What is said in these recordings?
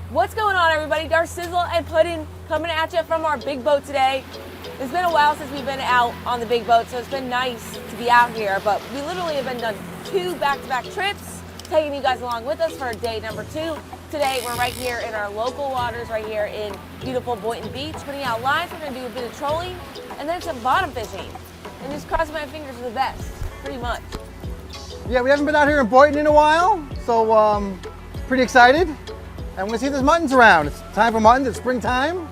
What's going on, everybody? Dar Sizzle and Puddin coming at you from our big boat today. It's been a while since we've been out on the big boat, so it's been nice to be out here, but we literally have been done 2 back-to-back trips, taking you guys along with us for day number 2. Today, we're right here in our local waters, right here in beautiful Boynton Beach, putting out lines. We're gonna do a bit of trolling, and then some bottom fishing. And just crossing my fingers for the best, pretty much. Yeah, we haven't been out here in Boynton in a while, so pretty excited. And we're gonna see if there's muttons around. It's time for muttons, it's springtime.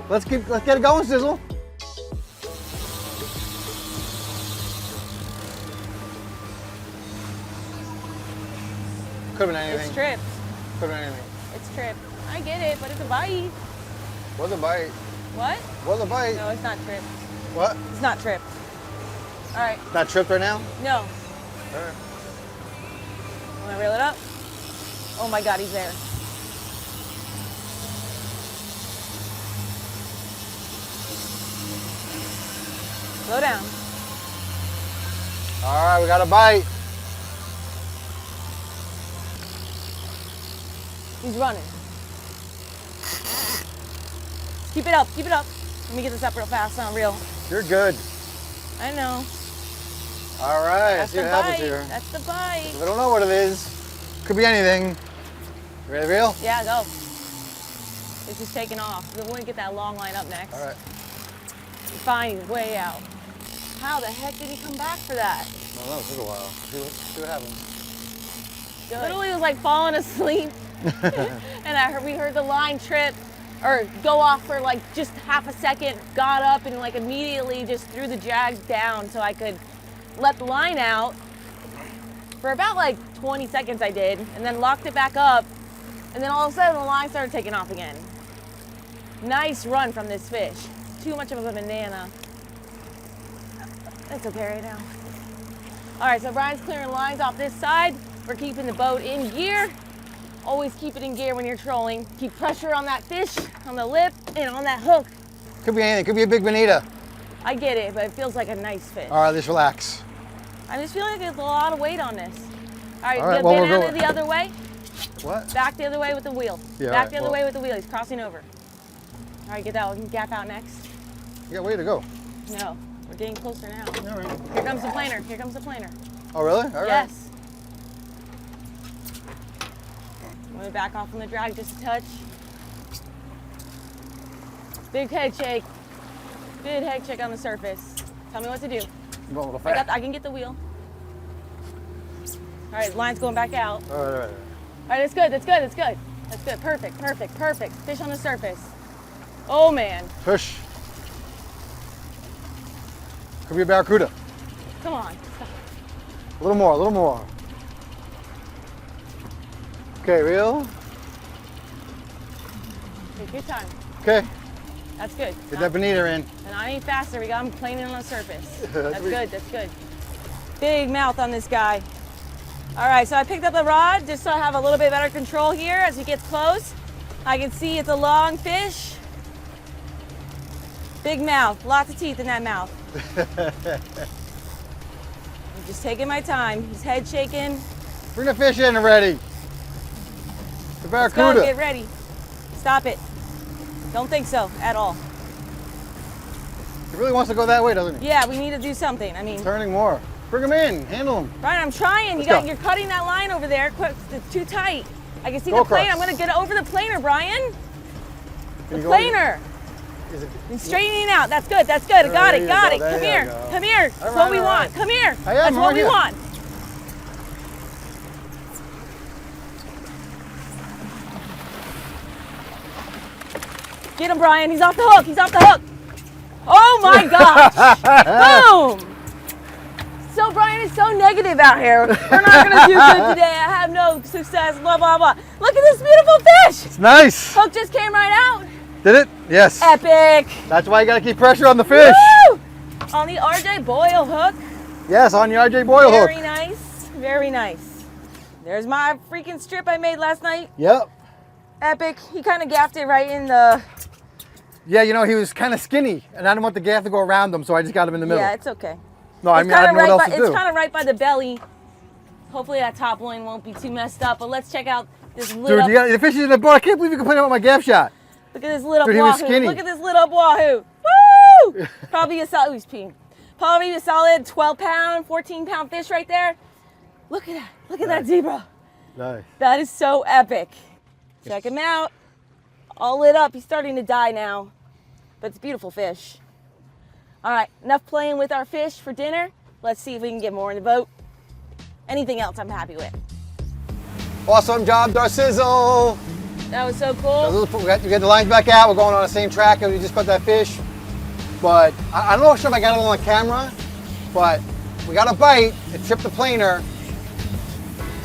Let's get it going, Sizzle. Could've been anything. It's tripped. Could've been anything. It's tripped. I get it, but it's a bite. Was a bite. What? Was a bite. No, it's not tripped. What? It's not tripped. All right. Not tripped right now? No. All right. Want to reel it up? Oh my God, he's there. Slow down. All right, we got a bite. He's running. Keep it up, keep it up. Let me get this up real fast, on reel. You're good. I know. All right, That's see what the happens bite. here. That's the bite. We don't know what it is. Could be anything. You ready to reel? Yeah, go. It's just taking off. We're going to get that long line up next. All right. Fine, he's way out. How the heck did he come back for that? I don't know, it took a while. See what happens. Good. Literally was like falling asleep. And we heard the line trip or go off for like just half a second, got up and like immediately just threw the jag down so I could let the line out. For about like 20 seconds I did, and then locked it back up, and then all of a sudden the line started taking off again. Nice run from this fish. Too much of a banana. That's okay right now. All right, so Brian's clearing lines off this side. We're keeping the boat in gear. Always keep it in gear when you're trolling. Keep pressure on that fish, on the lip, and on that hook. Could be anything. Could be a big bonita. I get it, but it feels like a nice fish. All right, just relax. I just feel like there's a lot of weight on this. All right, well, bend we'll out go. the other way. What? Back the other way with the wheel. Yeah, Back right, the other well. way with the wheel. He's crossing over. All right, get that one. Gap out next. You got way to go. No, we're getting closer now. All right. Here comes the planer. Here comes the planer. Oh, really? All right. Yes. I'm gonna back off from the drag just a touch. Big head shake. Big head shake on the surface. Tell me what to do. You want a little fat? I can get the wheel. All right, line's going back out. All right, all right. All right, that's good, that's good, that's good. That's good, perfect, perfect, perfect. Fish on the surface. Oh man, Push. Could be a barracuda. come on. A little more, a little more. Okay, reel. Take your time. Okay, That's good. get that bonita in. And I ain't faster, we got him planing on the surface. That's sweet. good, that's good. Big mouth on this guy. All right, so I picked up the rod just so I have a little bit better control here as he gets close. I can see it's a long fish. Big mouth, lots of teeth in that mouth. I'm just taking my time. He's head shaking. Bring the fish in already. The Let's barracuda. go, get ready. Stop it. Don't think so at all. He really wants to go that way, doesn't he? Yeah, we need to do something. I mean, Turning more. Bring him in, handle him. Brian, I'm trying. Let's go. You're cutting that line over there. It's too tight. I can see Go the planer. across. I'm going to get over the planer, Brian. Can The you go- planer. Is it? And straightening out. That's good. That's good. Got There it. you Got go, it. there Come you here. go. Come here. That's All what right, we all want. right. Come here. I am That's what right we here. want. Get him, Brian. He's off the hook. He's off the hook. Oh my gosh. Boom. So Brian is so negative out here. We're not gonna do good today. I have no success, blah, blah, blah. Look at this beautiful fish. It's nice. Hook just came right out. Did it? Yes. Epic. That's why you gotta keep pressure on the fish. Woo! On the RJ Boyle hook. Yes, on the RJ Boyle hook. Very nice, very nice. There's my freaking strip I made last night. Yep. Epic. He kind of gaffed it right in the, Yeah, you know, he was kind of skinny, and I didn't want the gaff to go around him, so I just got him in the middle. yeah, it's okay. No, I It's mean, I kinda didn't know what right else by, to It's do. kind of right by the belly. Hopefully that top loin won't be too messed up, but let's check out Just lit up. Dude, the fish is in the boat. I can't believe you can put it on my gaff shot. Look at this lit up Dude, he was Wahoo. skinny. Look at this lit up Wahoo. Woo! Probably a solid, he's peeing. Probably a solid 12-pound, 14-pound fish right there. Look at that. Look at that zebra. Nice. That is so epic. Check him out. All lit up. He's starting to die now, but it's a beautiful fish. All right, enough playing with our fish for dinner. Let's see if we can get more in the boat. Anything else I'm happy with. Awesome job, Darcizzle. That was so cool. We got the lines back out. We're going on the same track as we just caught that fish. But I don't know if I got it on the camera, but we got a bite. It tripped the planer,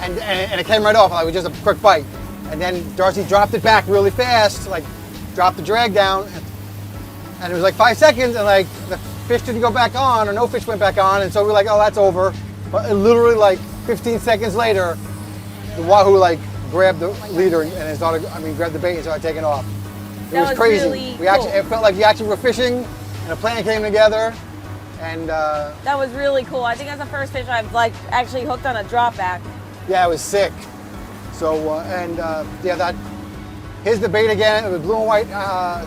and it came right off. Like, it was just a quick bite. And then Darcy dropped it back really fast, like dropped the drag down, and it was like 5 seconds, and like the fish didn't go back on, or no fish went back on, and so we're like, oh, that's over. But literally like 15 seconds later, the Wahoo like grabbed the leader and it started, grabbed the bait and started taking off. It was crazy. Really cool. It felt like we actually were fishing, and a plan came together, and that was really cool. I think that's the first fish I've like actually hooked on a drop back. yeah, it was sick. So here's the bait again. It was blue and white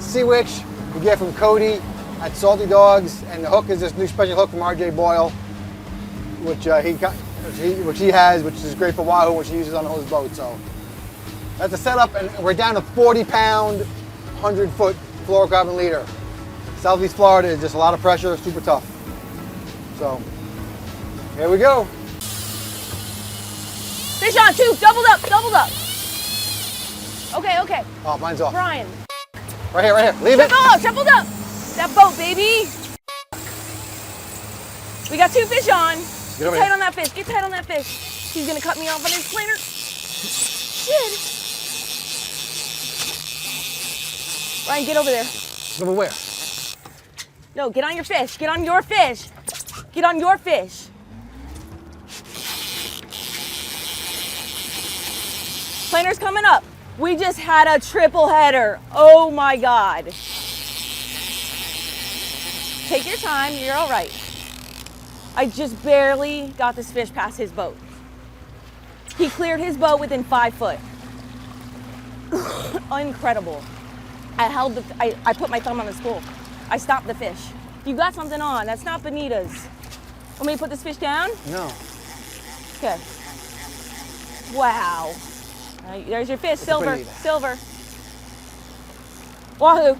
sea witch we get from Cody at Salty Dogs, and the hook is this new special hook from RJ Boyle, which he has, which is great for Wahoo, which he uses on his boat. So that's the setup, and we're down to 40-pound, 100-foot fluorocarbon leader. Southeast Florida is just a lot of pressure, super tough. So here we go. Fish on, two, doubled up. Okay. Oh, mine's off. Brian. Right here. Leave it. Tripled up. That boat, baby. We got two fish on. Get tight on that fish. Get tight on that fish. He's gonna cut me off on his planer. Shit. Ryan, get over there. Over where? No, get on your fish. Get on your fish. Get on your fish. Planer's coming up. We just had a triple header. Oh my God. Take your time, you're all right. I just barely got this fish past his boat. He cleared his boat within 5 foot. Incredible. I put my thumb on the spool. I stopped the fish. You got something on, that's not bonitas. Want me to put this fish down? No. Okay. Wow. There's your fish, silver. Wahoo.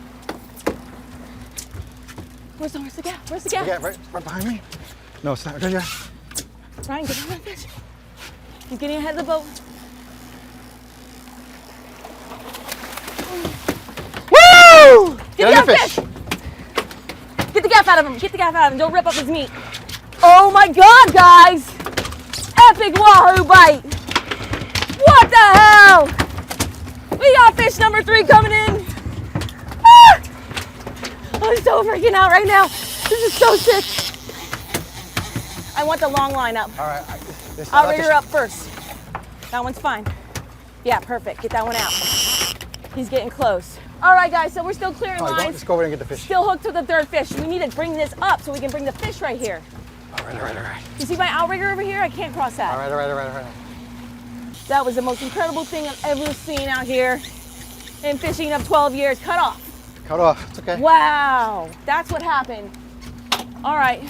Where's the gap? Yeah, right behind me. No, it's not. Right here. Ryan, get on that fish. He's getting ahead of the boat. Woo! Get the fish. Get the gaff out of him. Don't rip up his meat. Oh my God, guys. Epic Wahoo bite. What the hell? We got fish number 3 coming in. Ah! I'm so freaking out right now. This is so sick. I want the long line up. All right. I'll rig her up first. That one's fine. Yeah, perfect. Get that one out. He's getting close. All right, guys, so we're still clearing lines. Let's go over there and get the fish. Still hooked to the 3rd fish. We need to bring this up so we can bring the fish right here. All right. You see my outrigger over here? I can't cross that. All right. That was the most incredible thing I've ever seen out here in fishing of 12 years. Cut off. It's okay. Wow, that's what happened. All right,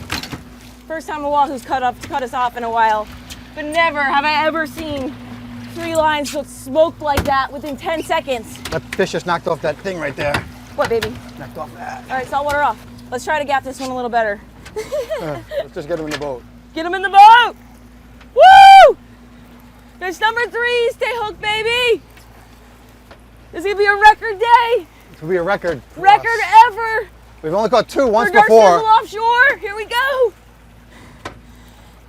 first time a Wahoo's cut us off in a while, but never have I ever seen 3 lines look smoked like that within 10 seconds. That fish just knocked off that thing right there. What, baby? Knocked off that. All right, saltwater off. Let's try to gap this one a little better. Let's just get him in the boat. Get him in the boat! Woo! Fish number 3, stay hooked, baby! This is gonna be a record day! It will be a record. Record ever! We've only caught 2 once for before. Darcizzle Offshore, here we go!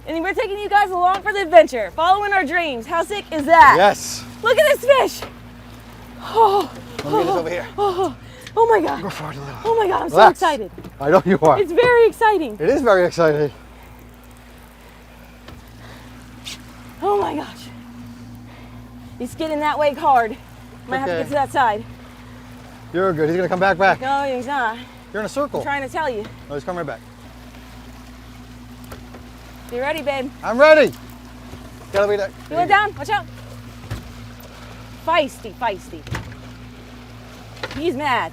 And we're taking you guys along for the adventure, following our dreams. How sick is that? Yes. Look at this fish! Oh, Let me get this over here. Oh my God. Go forward a little. Oh my God, I'm so Relax. excited. I know you are. It's very exciting. It is very exciting. Oh my gosh. He's getting that way hard. Might have to get to that side. You're good. He's going to come back. No, he's not. You're in a circle. I'm trying to tell you. No, he's coming right back. You ready, babe? I'm ready. Gotta be there. You went down? Watch out. Feisty, feisty. He's mad.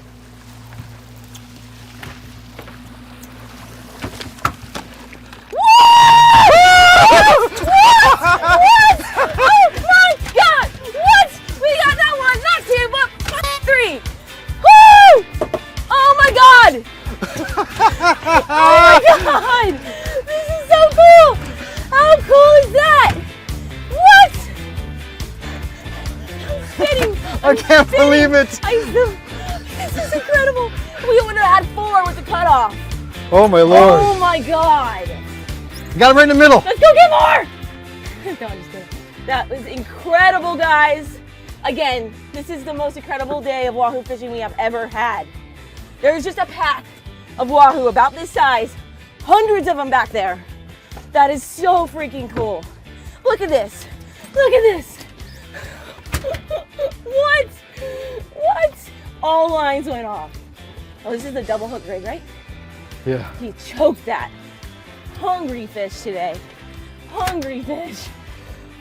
What? Oh my God! What? We got that one, not two, but 3. Woo! Oh my God! Oh my God! This is so cool! How cool is that? What? I'm spinning. I can't believe it. This is incredible. We would have had 4 with the cutoff. Oh my Lord. Oh my God. You got him right in the middle. Let's go get more. No, I'm just kidding. That was incredible, guys. Again, this is the most incredible day of Wahoo fishing we have ever had. There's just a pack of Wahoo about this size. Hundreds of them back there. That is so freaking cool. Look at this. Look at this. What? What? All lines went off. Oh, this is the double hook rig, right? Yeah. He choked that. Hungry fish today. Hungry fish.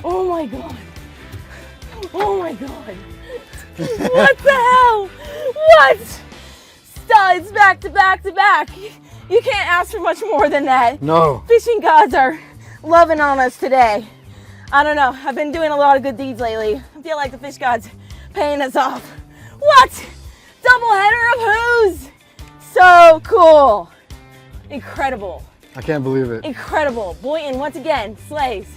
Oh my God. Oh my God. What the hell? What? Studs back to back to back. You can't ask for much more than that. No. Fishing gods are loving on us today. I don't know. I've been doing a lot of good deeds lately. I feel like the fish gods paying us off. What? Double header of who's? So cool. Incredible. I can't believe it. Incredible. Boynton, once again, slays.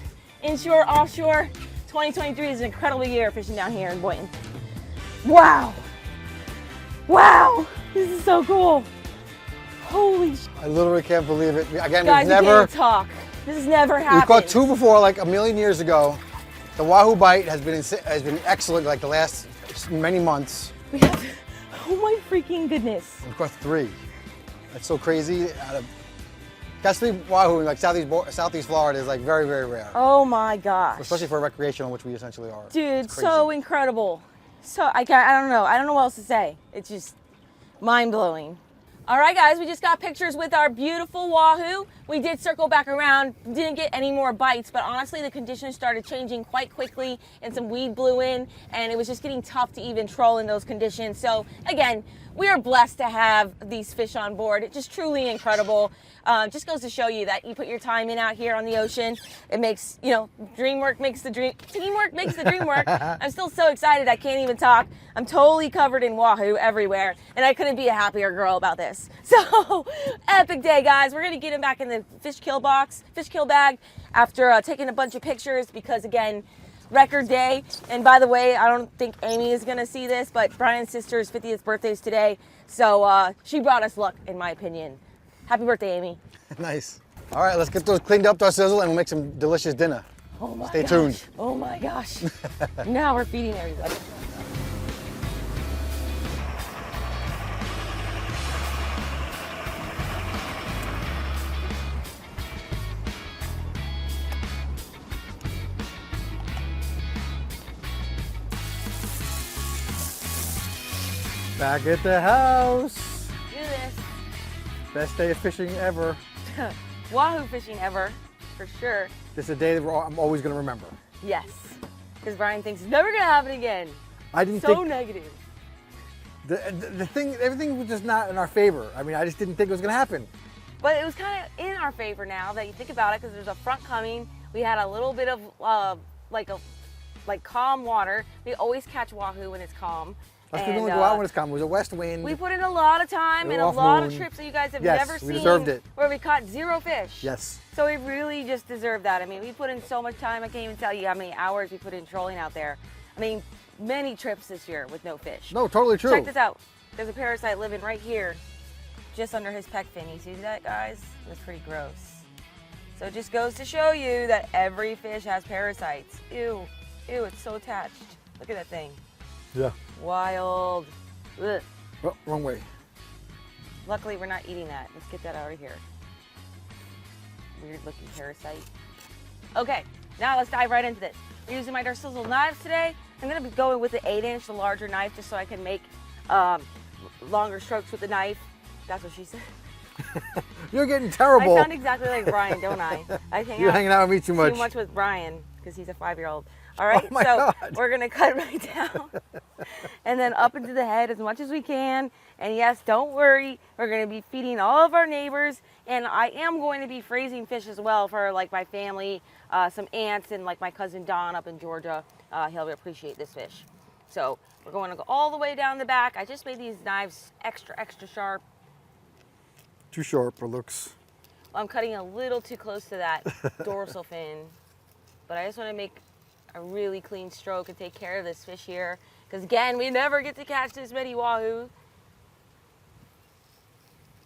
Inshore, offshore, 2023 is an incredible year fishing down here in Boynton. Wow. Wow. This is so cool. Holy sh**. I literally can't believe it. Again, Guys, we've we never... can't talk. This has never happened. We caught 2 before, like a million years ago. The Wahoo bite has been excellent, like the last many months. We have, oh my freaking goodness. We've caught 3. That's so crazy. That's 3 Wahoo in like Southeast Florida is like very, very rare. Oh my gosh. Especially for recreational, which we essentially are. Dude, so incredible. So I don't know. I don't know what else to say. It's just mind blowing. All right, guys, we just got pictures with our beautiful Wahoo. We did circle back around, didn't get any more bites, but honestly, the conditions started changing quite quickly and some weed blew in and it was just getting tough to even troll in those conditions. So again, we are blessed to have these fish on board. It's just truly incredible. Just goes to show you that you put your time in out here on the ocean. It makes, you know, teamwork makes the dream work. I'm still so excited I can't even talk. I'm totally covered in Wahoo everywhere, and I couldn't be a happier girl about this. So, epic day, guys. We're gonna get him back in the fish kill bag after taking a bunch of pictures because, again, record day. And by the way, I don't think Amy is gonna see this, but Brian's sister's 50th birthday is today, so she brought us luck, in my opinion. Happy birthday, Amy. Nice. All right, let's get those cleaned up to our sizzle and we'll make some delicious dinner. Oh my Stay gosh. tuned. Oh my gosh. Now we're feeding everybody. Back at the house. Do this. Best day of fishing ever. Wahoo fishing ever, for sure. This is a day that I'm always going to remember. Yes. Because Brian thinks it's never going to happen again. I didn't so think... negative. The thing, everything was just not in our favor. I mean, I just didn't think it was going to happen. But it was kind of in our favor now that you think about it because there's a front coming. We had a little bit of like calm water. We always catch Wahoo when it's calm. That's because we only go out when it's calm. It was a west wind. We put in a lot of time and a lot of trips that you guys have never seen. Yes, we deserved it. Where we caught 0 fish. Yes. So we really just deserved that. I mean, we put in so much time. I can't even tell you how many hours we put in trolling out there. I mean, many trips this year with no fish. No, totally true. Check this out. There's a parasite living right here, just under his pec fin. You see that, guys? That's pretty gross. So it just goes to show you that every fish has parasites. Ew, ew, it's so attached. Look at that thing. Yeah. Wild. Ugh. Oh, wrong way. Luckily, we're not eating that. Let's get that out of here. Weird looking parasite. Okay, now let's dive right into this. We're using my Darcizzle knives today. I'm gonna be going with the 8-inch, the larger knife, just so I can make longer strokes with the knife. That's what she said. You're getting terrible. I sound exactly like Brian, don't I? You're hanging out with me too much. Too much with Brian, because he's a 5-year-old. All right, Oh my so God. we're gonna cut right down and then up into the head as much as we can. And yes, don't worry, we're gonna be feeding all of our neighbors, and I am going to be freezing fish as well for like my family, some aunts, and like my cousin Don up in Georgia. He'll appreciate this fish. So we're going to go all the way down the back. I just made these knives extra sharp. Too sharp for looks. I'm cutting a little too close to that dorsal fin, but I just want to make a really clean stroke and take care of this fish here, because again, we never get to catch this many wahoo.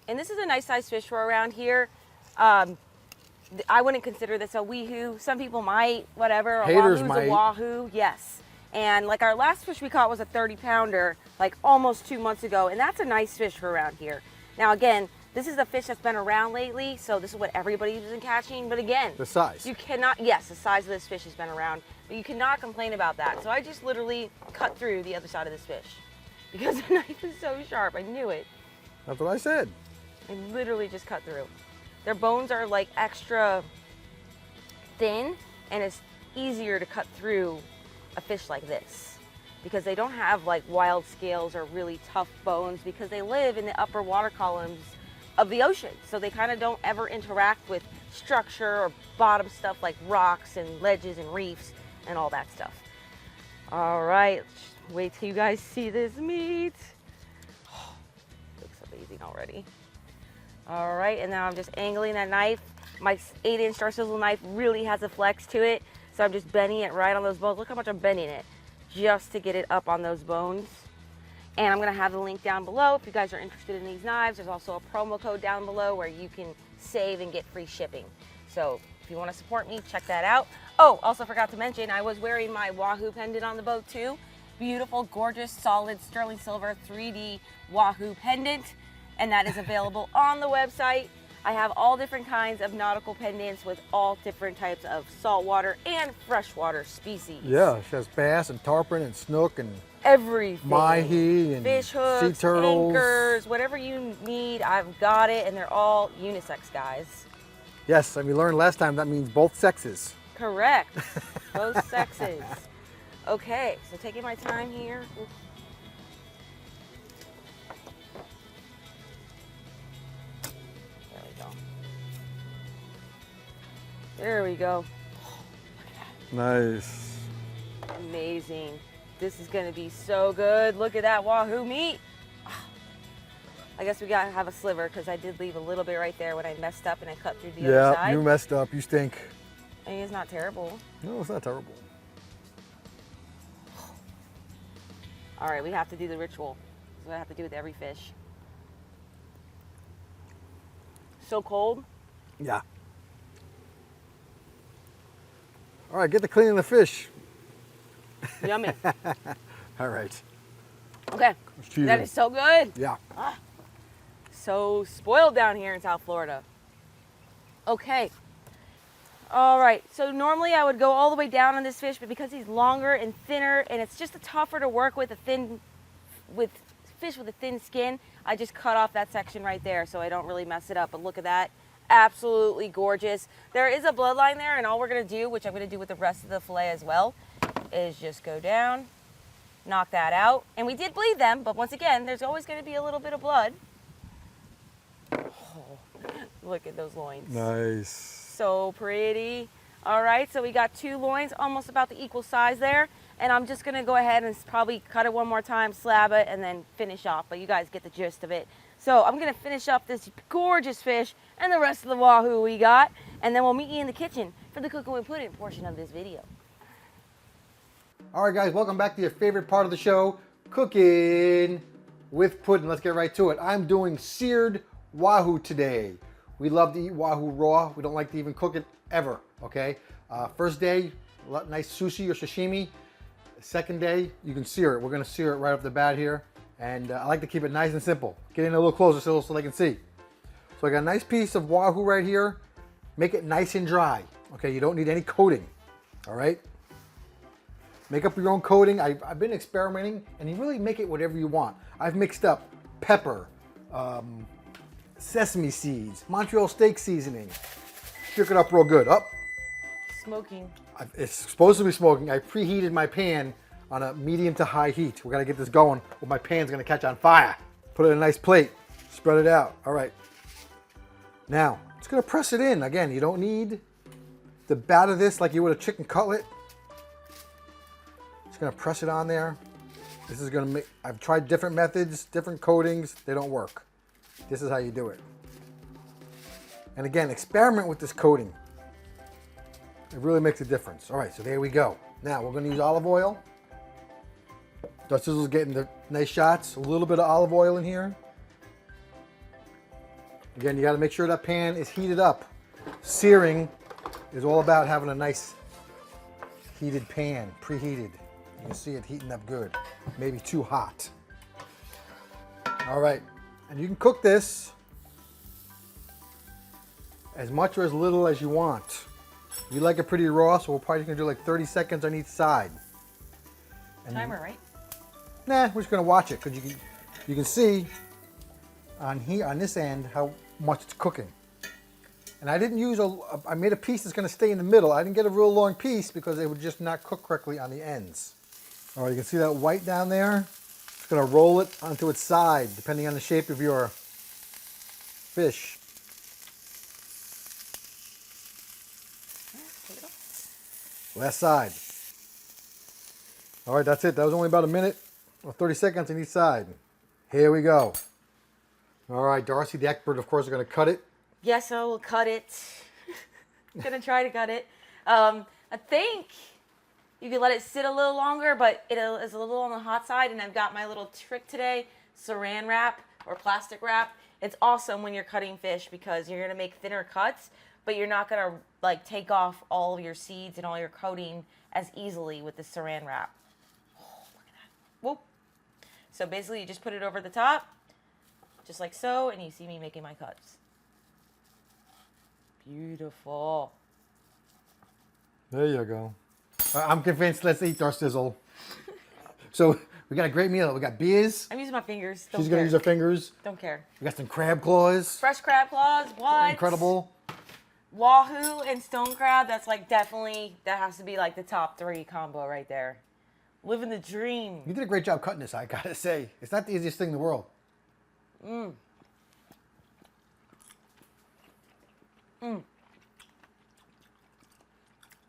And this is a nice size fish for around here. I wouldn't consider this a wahoo. Some people might, whatever. A Haters wahoo's might. a wahoo, yes. And like our last fish we caught was a 30-pounder, like almost 2 months ago, and that's a nice fish for around here. Now again, this is a fish that's been around lately, so this is what everybody's been catching. But again, The size. you cannot, yes, the size of this fish has been around, but you cannot complain about that. So I just literally cut through the other side of this fish because the knife is so sharp. I knew it. That's what I said. I literally just cut through. Their bones are like extra thin, and it's easier to cut through a fish like this because they don't have like wild scales or really tough bones because they live in the upper water columns of the ocean. So they kind of don't ever interact with structure or bottom stuff like rocks and ledges and reefs and all that stuff. All right, wait till you guys see this meat. Oh, looks amazing already. All right, and now I'm just angling that knife. My 8-inch Star Sizzle knife really has a flex to it, so I'm just bending it right on those bones. Look how much I'm bending it just to get it up on those bones. And I'm gonna have the link down below if you guys are interested in these knives. There's also a promo code down below where you can save and get free shipping. So if you wanna support me, check that out. Oh, also forgot to mention, I was wearing my Wahoo pendant on the boat too. Beautiful, gorgeous, solid sterling silver 3D Wahoo pendant. And that is available on the website. I have all different kinds of nautical pendants with all different types of saltwater and freshwater species. Yeah, she has bass and tarpon and snook and Everything. mahi and Fish hooks, sea turtles. anchors, whatever you need, I've got it, and they're all unisex, guys. Yes, and we learned last time that means both sexes. Correct. Both sexes. Okay, so taking my time here. Ooh. There we go. There we go. Nice. Amazing. This is gonna be so good. Look at that Wahoo meat. I guess we gotta have a sliver because I did leave a little bit right there when I messed up and I cut through the other side. Yeah, you messed up. You stink. I mean, it's not terrible. No, it's not terrible. All right, we have to do the ritual. That's what I have to do with every fish. So cold. Yeah. All right, get to cleaning the fish. Yummy. All right. Okay. Cheese That it. is so good. Yeah. So spoiled down here in South Florida. Okay. All right, so normally I would go all the way down on this fish, but because he's longer and thinner and it's just tougher to work with fish with a thin skin, I just cut off that section right there so I don't really mess it up. But look at that, absolutely gorgeous. There is a bloodline there, and all we're gonna do, which I'm gonna do with the rest of the fillet as well, is just go down, knock that out. And we did bleed them, but once again, there's always gonna be a little bit of blood. Oh, look at those loins. Nice. So pretty. All right, so we got 2 loins, almost about the equal size there. And I'm just gonna go ahead and probably cut it one more time, slab it, and then finish off. But you guys get the gist of it. So I'm gonna finish up this gorgeous fish and the rest of the Wahoo we got. And then we'll meet you in the kitchen for the cooking with pudding portion of this video. All right, guys, welcome back to your favorite part of the show, cooking with pudding. Let's get right to it. I'm doing seared Wahoo today. We love to eat Wahoo raw. We don't like to even cook it ever, okay? First day, nice sushi or sashimi. Second day, you can sear it. We're gonna sear it right off the bat here. And I like to keep it nice and simple. Get in a little closer so they can see. So I got a nice piece of Wahoo right here. Make it nice and dry, okay? You don't need any coating, all right? Make up your own coating. I've been experimenting, and you really make it whatever you want. I've mixed up pepper, sesame seeds, Montreal steak seasoning. Shook it up real good. Up. smoking. It's supposed to be smoking. I preheated my pan on a medium to high heat. We're gonna get this going, or my pan's gonna catch on fire. Put it in a nice plate, spread it out. All right. Now, it's gonna press it in. Again, you don't need to batter this like you would a chicken cutlet. Just gonna press it on there. This is gonna make, I've tried different methods, different coatings, they don't work. This is how you do it. And again, experiment with this coating. It really makes a difference. All right, so there we go. Now we're gonna use olive oil. Dutch Sizzle's getting the nice shots. A little bit of olive oil in here. Again, you gotta make sure that pan is heated up. Searing is all about having a nice heated pan, preheated. You can see it heating up good. Maybe too hot. All right, and you can cook this as much or as little as you want. You like it pretty raw, so we're probably gonna do like 30 seconds on each side. And Timer, right? Nah, we're just gonna watch it because you can see on here on this end how much it's cooking. And I didn't use I made a piece that's gonna stay in the middle. I didn't get a real long piece because it would just not cook correctly on the ends. All right, you can see that white down there. It's gonna roll it onto its side, depending on the shape of your fish. Last side. All right, that's it. That was only about a minute or 30 seconds on each side. Here we go. All right, Darcy, the expert, of course, is going to cut it. Yes, I will cut it. Gonna try to cut it. I think you could let it sit a little longer, but it is a little on the hot side. And I've got my little trick today, saran wrap or plastic wrap. It's awesome when you're cutting fish because you're gonna make thinner cuts, but you're not gonna like take off all of your seeds and all your coating as easily with the saran wrap. Oh, look at that. Whoop. So basically you just put it over the top, just like so, and you see me making my cuts. Beautiful. There you go. I'm convinced. Let's eat our sizzle. So we got a great meal. We got beers. I'm using my fingers. She's going to use her fingers. Don't care. We got some crab claws. Fresh crab claws. What? Incredible. Wahoo and stone crab. That's like definitely, that has to be like the top 3 combo right there. Living the dream. You did a great job cutting this, I got to say. It's not the easiest thing in the world. Mmm. Mmm.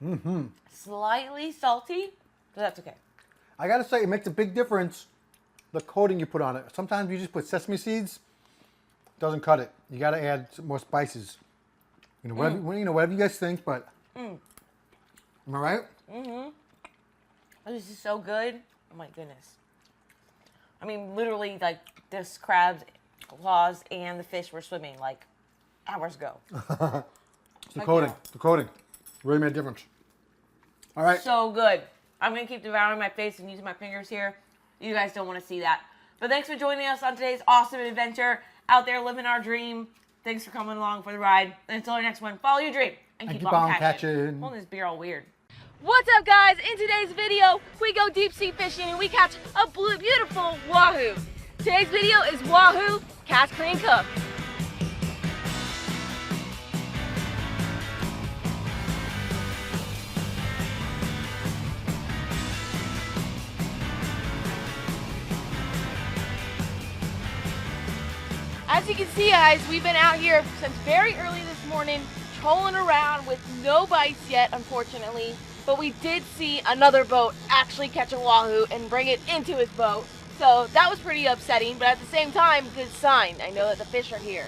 Mm-hmm. Slightly salty, but that's okay. I gotta say, it makes a big difference, the coating you put on it. Sometimes you just put sesame seeds, doesn't cut it. You gotta add some more spices. You know, whatever you guys think, but am I right? Mm-hmm. Oh, this is so good. Oh my goodness. I mean, literally, like this crab's claws and the fish were swimming like hours ago. The coating really made a difference. All right. So good. I'm going to keep devouring my face and using my fingers here. You guys don't want to see that. But thanks for joining us on today's awesome adventure out there living our dream. Thanks for coming along for the ride. And until our next one, follow your dream and keep on catching. Holding this beer all weird. What's up, guys? In today's video, we go deep sea fishing and we catch a beautiful wahoo. Today's video is Wahoo Catch, Clean, Cook. As you can see, guys, we've been out here since very early this morning, trolling around with no bites yet, unfortunately. But we did see another boat actually catch a wahoo and bring it into his boat. So that was pretty upsetting, but at the same time, good sign. I know that the fish are here.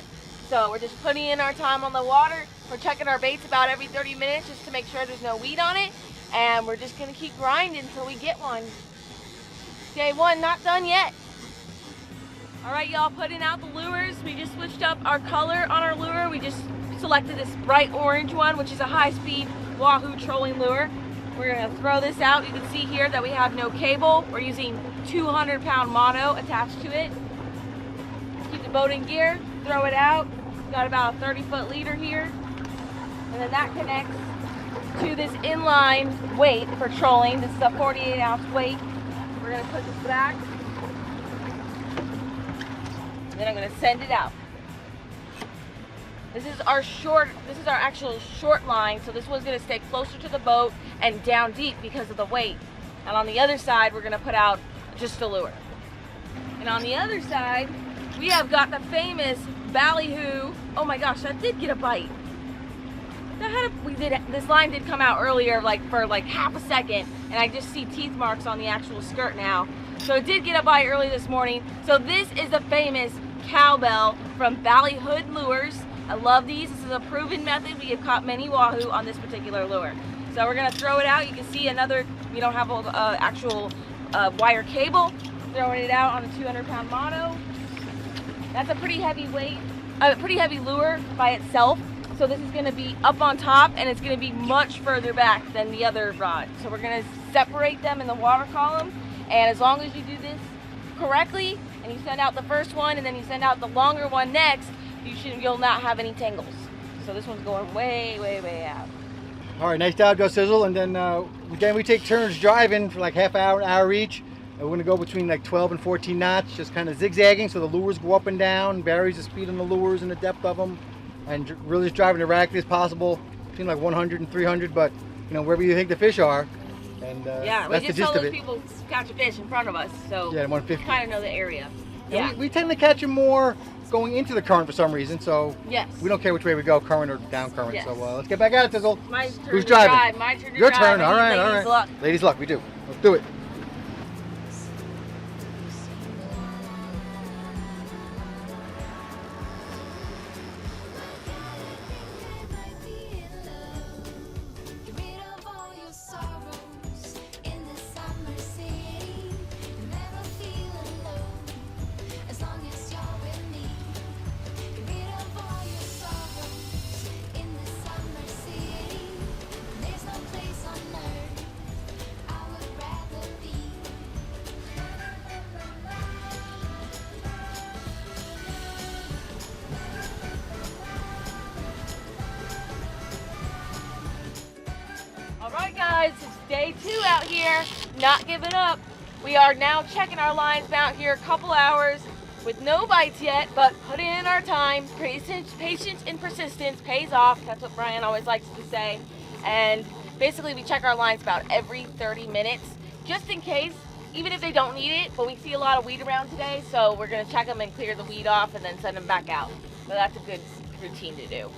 So we're just putting in our time on the water. We're checking our baits about every 30 minutes just to make sure there's no weed on it. And we're just gonna keep grinding until we get one. Day one, not done yet. All right, y'all, putting out the lures. We just switched up our color on our lure. We just selected this bright orange one, which is a high-speed wahoo trolling lure. We're gonna throw this out. You can see here that we have no cable. We're using 200-pound mono attached to it. Keep the boat in gear, throw it out. We've got about a 30-foot leader here. And then that connects to this inline weight for trolling. This is a 48-ounce weight. We're gonna put this back. Then I'm going to send it out. This is our actual short line, so this one's gonna stay closer to the boat and down deep because of the weight. And on the other side, we're gonna put out just a lure. And on the other side, we have got the famous Ballyhoo. Oh my gosh, that did get a bite. This line did come out earlier, for half a second, and I just see teeth marks on the actual skirt now. So it did get a bite early this morning. So this is the famous cowbell from Ballyhoo Lures. I love these. This is a proven method. We have caught many wahoo on this particular lure. So we're gonna throw it out. You can see we don't have an actual wire cable. Throwing it out on a 200-pound mono. That's a pretty heavy lure by itself. So this is gonna be up on top, and it's gonna be much further back than the other rod. So we're gonna separate them in the water column, and as long as you do this correctly, and you send out the first one, and then you send out the longer one next, you'll not have any tangles. So this one's going way, way, way out. All right, nice job, Joe Sizzle. And then we take turns driving for like half hour, an hour each. And we're gonna go between like 12 and 14 knots, just kind of zigzagging, so the lures go up and down, varies the speed on the lures and the depth of them. And really just driving as rapidly as possible, between like 100 and 300, but wherever you think the fish are. And yeah, that's we just told those people to catch a fish in front of us, so yeah, 150. Kind of know the area. Yeah, we tend to catch them more going into the current for some reason, so yes, we don't care which way we go, current or down current. Yes. So let's get back at it, Sizzle. My turn. Who's driving? Drive. My turn to Your drive. turn. All right, all right. Luck. Ladies luck. We do. Let's do it. Alright guys, it's day 2 out here, not giving up. We are now checking our lines out here a couple hours with no bites yet, but putting in our time. Patience and persistence pays off. That's what Brian always likes to say. And basically we check our lines about every 30 minutes, just in case, even if they don't need it, but we see a lot of weed around today, so we're gonna check them and clear the weed off and then send them back out. So that's a good routine to do.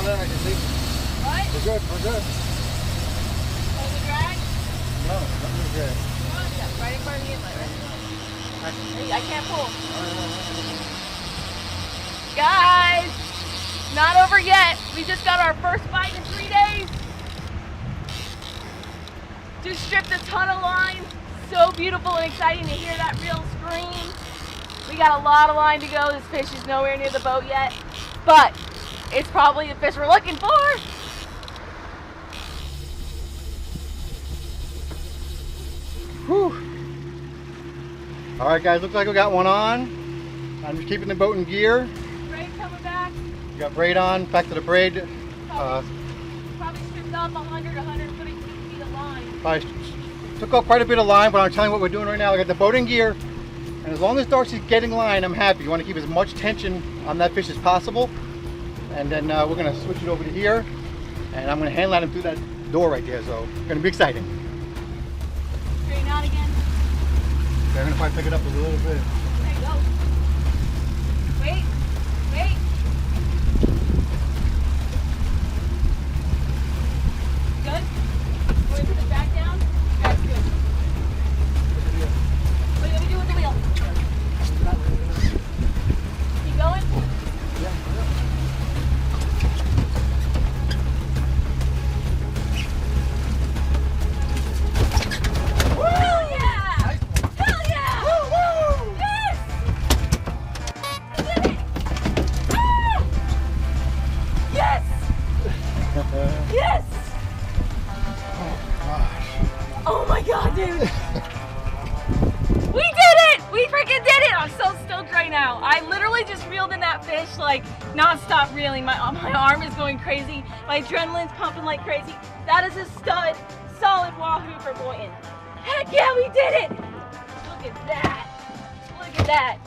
I can see. What? We're good. We're good. Hold the drag? No, nothing's good. Yeah, right in front of the inlet, right? I can't pull. Guys, not over yet. We just got our first bite in 3 days. Just stripped a ton of line. So beautiful and exciting to hear that reel scream. We got a lot of line to go. This fish is nowhere near the boat yet, but it's probably the fish we're looking for. Whew. All right, guys, looks like we got one on. I'm just keeping the boat in gear. Braid coming back. We got braid on, back to the braid. Probably stripped off 130 feet of line. I took off quite a bit of line, but I'm telling you what we're doing right now. I got the boat in gear, and as long as Darcy's getting line, I'm happy. You want to keep as much tension on that fish as possible. And then we're going to switch it over to here, and I'm going to hand line him through that door right there, so it's going to be exciting. Straighten out again. Okay, I'm going to probably pick it up a little bit. Okay, go. Wait, wait. Good? Going to put it back down? That's good. What do you want me to do with the wheel? Keep going? Yeah. dude. We did it! We freaking did it! I'm so stoked right now. I literally just reeled in that fish like non-stop reeling. My arm is going crazy. My adrenaline's pumping like crazy. That is a stud, solid Wahoo for Boynton. Heck yeah, we did it! Look at that. Look at that.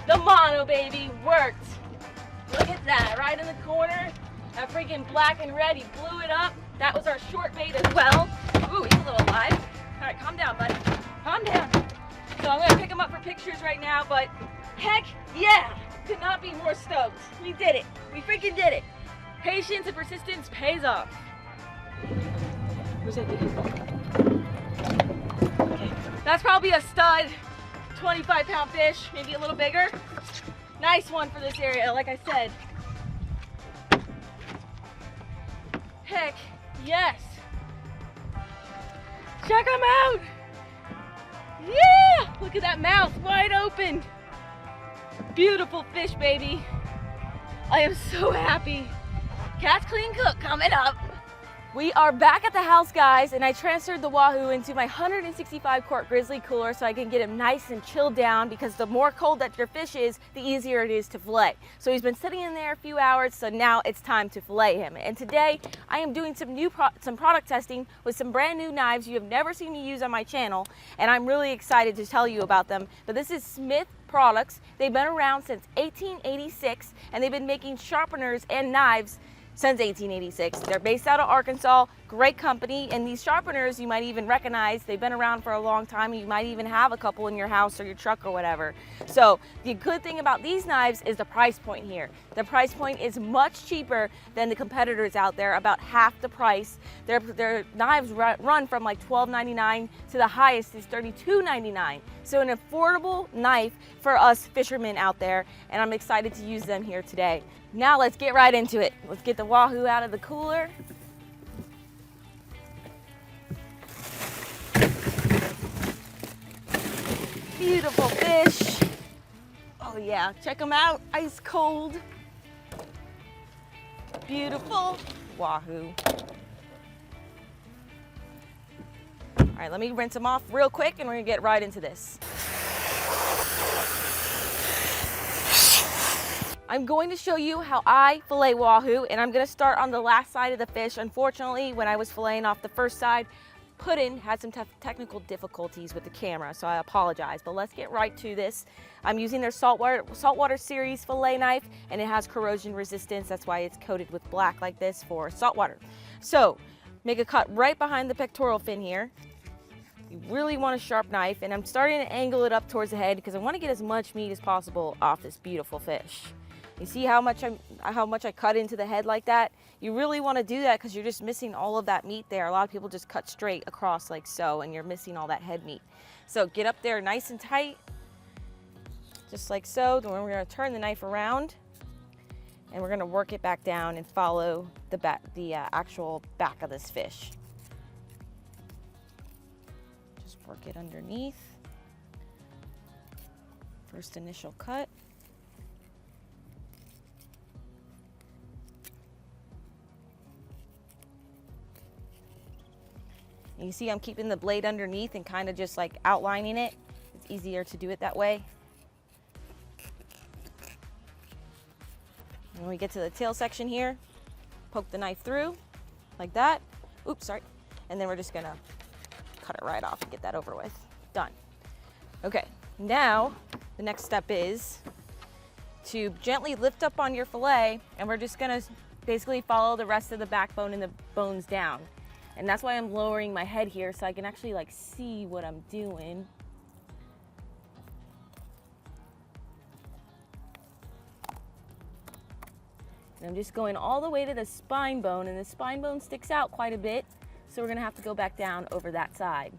The mono, baby, worked. Look at that, right in the corner. That freaking black and red, he blew it up. That was our short bait as well. Ooh, he's a little alive. All right, calm down, buddy. Calm down. So I'm gonna pick him up for pictures right now, but heck yeah, could not be more stoked. We did it. We freaking did it. Patience and persistence pays off. Where's that dude? Okay, that's probably a stud 25-pound fish, maybe a little bigger. Nice one for this area, like I said. Heck yes. Check him out. Yeah, look at that mouth wide open. Beautiful fish, baby. I am so happy. Catch, clean, cook coming up. We are back at the house, guys, and I transferred the Wahoo into my 165 quart grizzly cooler so I can get him nice and chilled down, because the more cold that your fish is, the easier it is to fillet. So he's been sitting in there a few hours, so now it's time to fillet him. And today I am doing some product testing with some brand new knives you have never seen me use on my channel, and I'm really excited to tell you about them. But this is Smith products. They've been around since 1886, and they've been making sharpeners and knives since 1886. They're based out of Arkansas, great company, and these sharpeners you might even recognize. They've been around for a long time, and you might even have a couple in your house or your truck or whatever. So the good thing about these knives is the price point here. The price point is much cheaper than the competitors out there, about half the price. Their knives run from like $12.99 to the highest is $32.99. So an affordable knife for us fishermen out there, and I'm excited to use them here today. Now let's get right into it. Let's get the Wahoo out of the cooler. Beautiful fish. Oh yeah, check them out, ice cold. Beautiful Wahoo. All right, let me rinse them off real quick and we're gonna get right into this. I'm going to show you how I fillet Wahoo, and I'm gonna start on the last side of the fish. Unfortunately, when I was filleting off the first side, Puddin had some technical difficulties with the camera, so I apologize, but let's get right to this. I'm using their saltwater series fillet knife, and it has corrosion resistance. That's why it's coated with black like this for saltwater. So make a cut right behind the pectoral fin here. You really want a sharp knife, and I'm starting to angle it up towards the head because I want to get as much meat as possible off this beautiful fish. You see how much I cut into the head like that? You really want to do that because you're just missing all of that meat there. A lot of people just cut straight across like so, and you're missing all that head meat. So get up there nice and tight, just like so. Then we're going to turn the knife around, and we're going to work it back down and follow the actual back of this fish. Just work it underneath. First initial cut. You see I'm keeping the blade underneath and kind of just like outlining it. It's easier to do it that way. When we get to the tail section here, poke the knife through like that. Oops, sorry. And then we're just gonna cut it right off and get that over with. Done. Okay, now the next step is to gently lift up on your fillet, and we're just gonna basically follow the rest of the backbone and the bones down. And that's why I'm lowering my head here so I can actually like see what I'm doing. And I'm just going all the way to the spine bone, and the spine bone sticks out quite a bit, so we're gonna have to go back down over that side.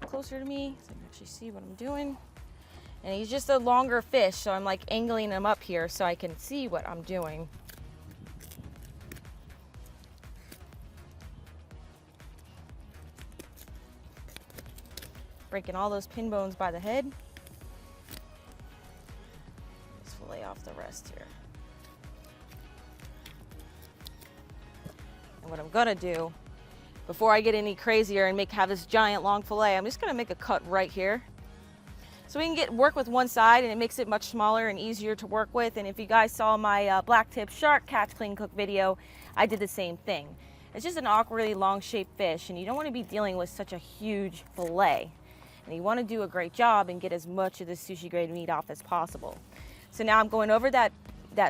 Closer to me so I can actually see what I'm doing. And he's just a longer fish, so I'm like angling him up here so I can see what I'm doing. Breaking all those pin bones by the head. What I'm gonna do, before I get any crazier and have this giant long fillet, I'm just gonna make a cut right here. So we can work with one side, and it makes it much smaller and easier to work with. And if you guys saw my black tip shark catch, clean, cook video, I did the same thing. It's just an awkwardly long shaped fish, and you don't want to be dealing with such a huge fillet. And you want to do a great job and get as much of the sushi grade meat off as possible. So now I'm going over that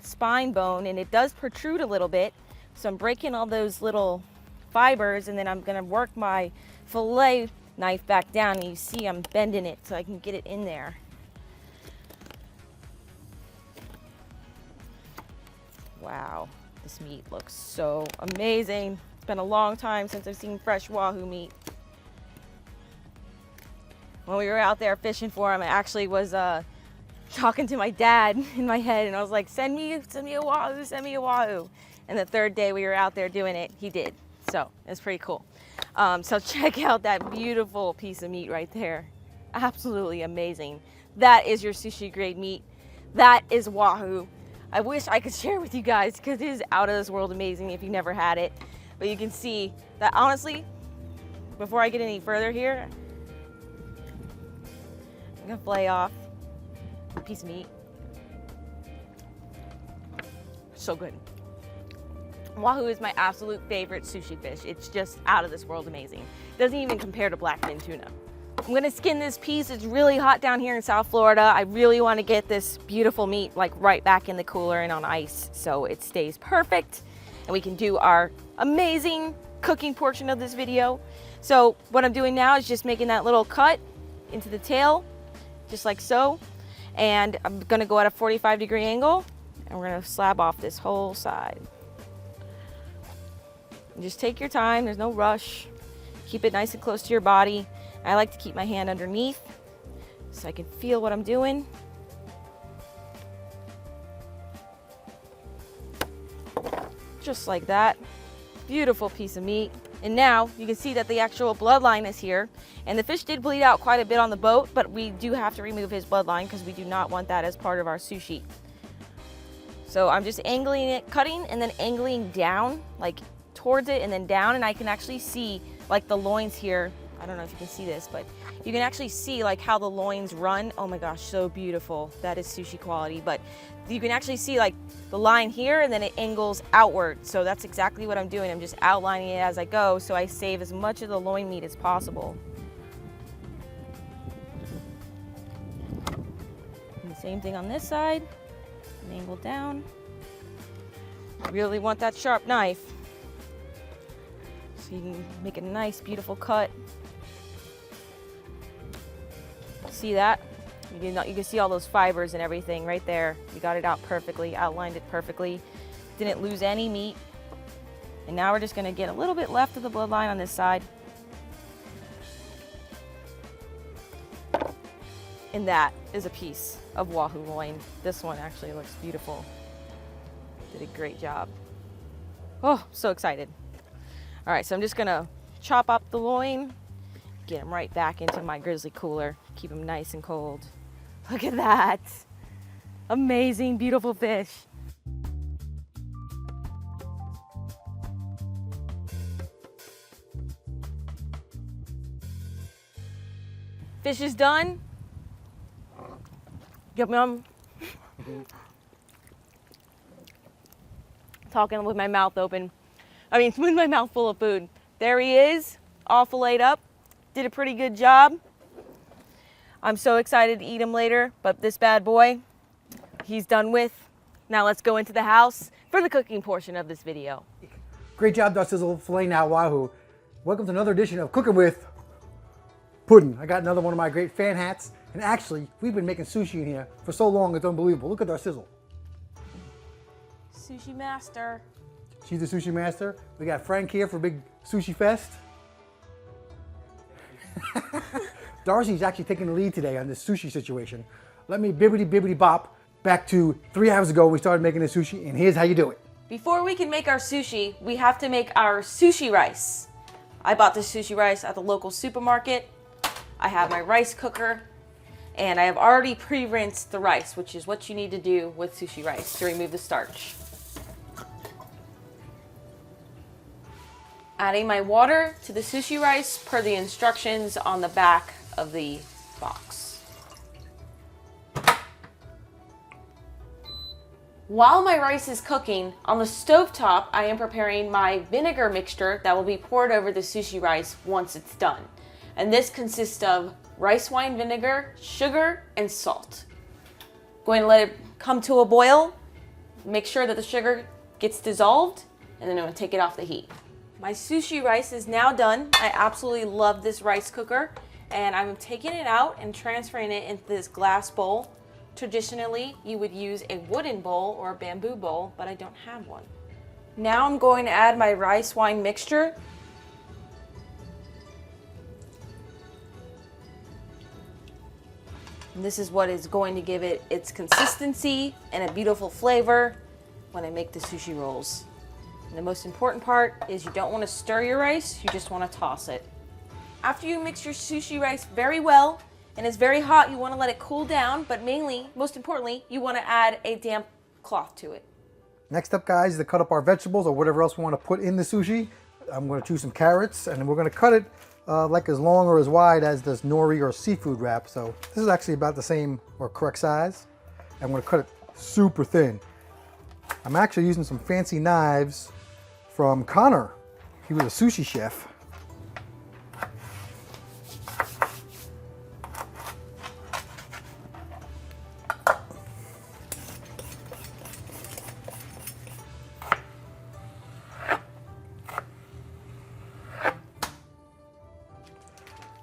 spine bone, and it does protrude a little bit. So I'm breaking all those little fibers, and then I'm gonna work my fillet knife back down, and you see I'm bending it so I can get it in there. Wow, this meat looks so amazing. It's been a long time since I've seen fresh wahoo meat. When we were out there fishing for him, I actually was talking to my dad in my head, and I was like, send me a wahoo, send me a wahoo. And the third day we were out there doing it, he did. So it's pretty cool. So check out that beautiful piece of meat right there. Absolutely amazing. That is your sushi grade meat. That is wahoo. I wish I could share with you guys because it is out of this world amazing if you never had it. But you can see that honestly, before I get any further here, I'm gonna fillet off a piece of meat. So good. Wahoo is my absolute favorite sushi fish. It's just out of this world amazing. Doesn't even compare to blackfin tuna. I'm gonna skin this piece. It's really hot down here in South Florida. I really wanna get this beautiful meat like right back in the cooler and on ice so it stays perfect and we can do our amazing cooking portion of this video. So what I'm doing now is just making that little cut into the tail, just like so. And I'm gonna go at a 45-degree angle and we're gonna slab off this whole side. And just take your time, there's no rush. Keep it nice and close to your body. I like to keep my hand underneath so I can feel what I'm doing. Just like that. Beautiful piece of meat. And now you can see that the actual bloodline is here. And the fish did bleed out quite a bit on the boat, but we do have to remove his bloodline because we do not want that as part of our sushi. So I'm just angling it, cutting, and then angling down, like towards it and then down, and I can actually see like the loins here. I don't know if you can see this, but you can actually see like how the loins run. Oh my gosh, so beautiful. That is sushi quality, but you can actually see like the line here and then it angles outward. So that's exactly what I'm doing. I'm just outlining it as I go so I save as much of the loin meat as possible. And the same thing on this side, and angle down. I really want that sharp knife so you can make a nice, beautiful cut. See that? You can see all those fibers and everything right there. We got it out perfectly, outlined it perfectly. Didn't lose any meat. And now we're just gonna get a little bit left of the bloodline on this side. And that is a piece of wahoo loin. This one actually looks beautiful. Did a great job. Oh, so excited. All right, so I'm just gonna chop up the loin, get him right back into my grizzly cooler, keep him nice and cold. Look at that. Amazing, beautiful fish. Fish is done. Yum yum. Talking with my mouth open. With my mouth full of food. There he is, all filleted up. Did a pretty good job. I'm so excited to eat him later, but this bad boy, he's done with. Now let's go into the house for the cooking portion of this video. Great job, Sizzle, filleting out wahoo. Welcome to another edition of Cooking with Puddin'. I got another one of my great fan hats, and actually, we've been making sushi in here for so long, it's unbelievable. Look at our Sizzle. Sushi master. She's the sushi master. We got Frank here for Big Sushi Fest. Darcy's actually taking the lead today on this sushi situation. Let me bibbity bop back to 3 hours ago we started making the sushi, and here's how you do it. Before we can make our sushi, we have to make our sushi rice. I bought this sushi rice at the local supermarket. I have my rice cooker, and I have already pre-rinsed the rice, which is what you need to do with sushi rice to remove the starch. Adding my water to the sushi rice per the instructions on the back of the box. While my rice is cooking, on the stovetop, I am preparing my vinegar mixture that will be poured over the sushi rice once it's done. And this consists of rice wine vinegar, sugar, and salt. Going to let it come to a boil, make sure that the sugar gets dissolved, and then I'm going to take it off the heat. My sushi rice is now done. I absolutely love this rice cooker, and I'm taking it out and transferring it into this glass bowl. Traditionally, you would use a wooden bowl or a bamboo bowl, but I don't have one. Now I'm going to add my rice wine mixture. And this is what is going to give it its consistency and a beautiful flavor when I make the sushi rolls. And the most important part is you don't want to stir your rice, you just want to toss it. After you mix your sushi rice very well and it's very hot, you want to let it cool down, but mainly, most importantly, you want to add a damp cloth to it. Next up, guys, is to cut up our vegetables or whatever else we want to put in the sushi. I'm going to choose some carrots, and we're going to cut it like as long or as wide as this nori or seafood wrap. So this is actually about the same or correct size. I'm going to cut it super thin. I'm actually using some fancy knives from Connor. He was a sushi chef.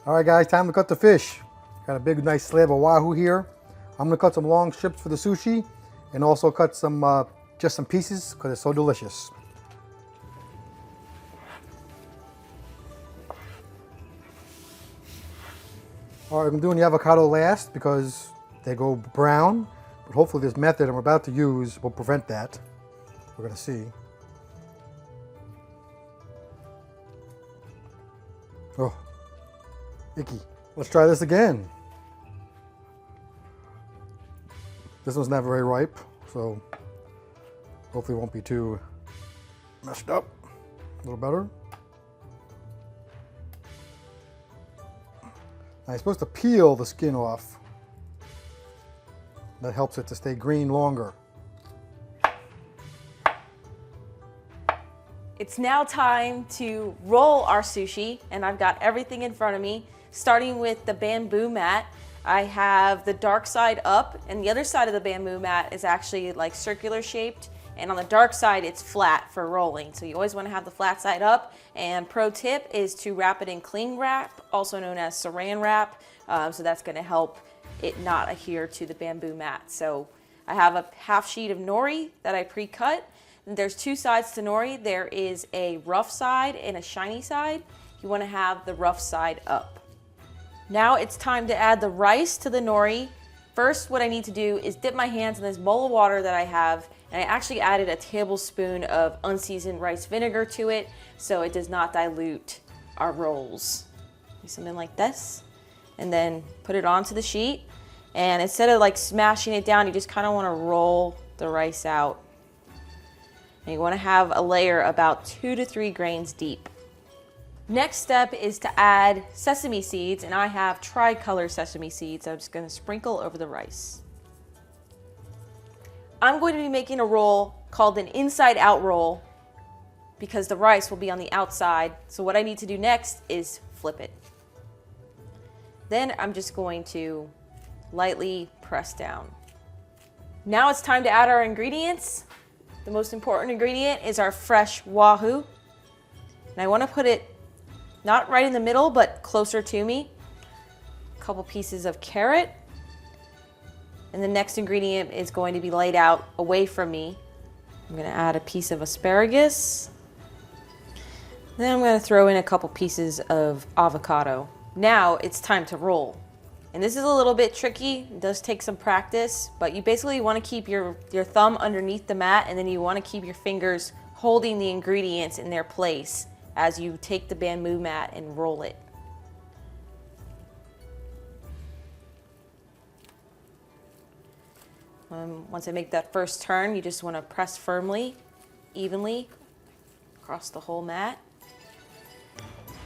All right, guys, time to cut the fish. Got a big, nice slab of Wahoo here. I'm gonna cut some long strips for the sushi and also cut some, just some pieces because it's so delicious. All right, I'm doing the avocado last because they go brown, but hopefully this method I'm about to use will prevent that. We're gonna see. Oh. Icky. Let's try this again. This one's not very ripe, so hopefully it won't be too messed up. A little better. Now you're supposed to peel the skin off. That helps it to stay green longer. It's now time to roll our sushi, and I've got everything in front of me. Starting with the bamboo mat, I have the dark side up, and the other side of the bamboo mat is actually like circular shaped, and on the dark side it's flat for rolling. So you always want to have the flat side up, and pro tip is to wrap it in cling wrap, also known as saran wrap, so that's going to help it not adhere to the bamboo mat. So I have a half sheet of nori that I pre-cut. There's two sides to nori. There is a rough side and a shiny side. You want to have the rough side up. Now it's time to add the rice to the nori. First, what I need to do is dip my hands in this bowl of water that I have, and I actually added a tablespoon of unseasoned rice vinegar to it so it does not dilute our rolls. Do something like this, and then put it onto the sheet. And instead of like smashing it down, you just kind of want to roll the rice out. And you want to have a layer about 2 to 3 grains deep. Next step is to add sesame seeds, and I have tricolor sesame seeds. I'm just going to sprinkle over the rice. I'm going to be making a roll called an inside out roll because the rice will be on the outside. So what I need to do next is flip it. Then I'm just going to lightly press down. Now it's time to add our ingredients. The most important ingredient is our fresh Wahoo. And I want to put it not right in the middle, but closer to me. A couple pieces of carrot. And the next ingredient is going to be laid out away from me. I'm going to add a piece of asparagus. Then I'm going to throw in a couple pieces of avocado. Now it's time to roll. And this is a little bit tricky. It does take some practice, but you basically want to keep your thumb underneath the mat, and then you want to keep your fingers holding the ingredients in their place as you take the bamboo mat and roll it. Once I make that first turn, you just want to press firmly, evenly across the whole mat.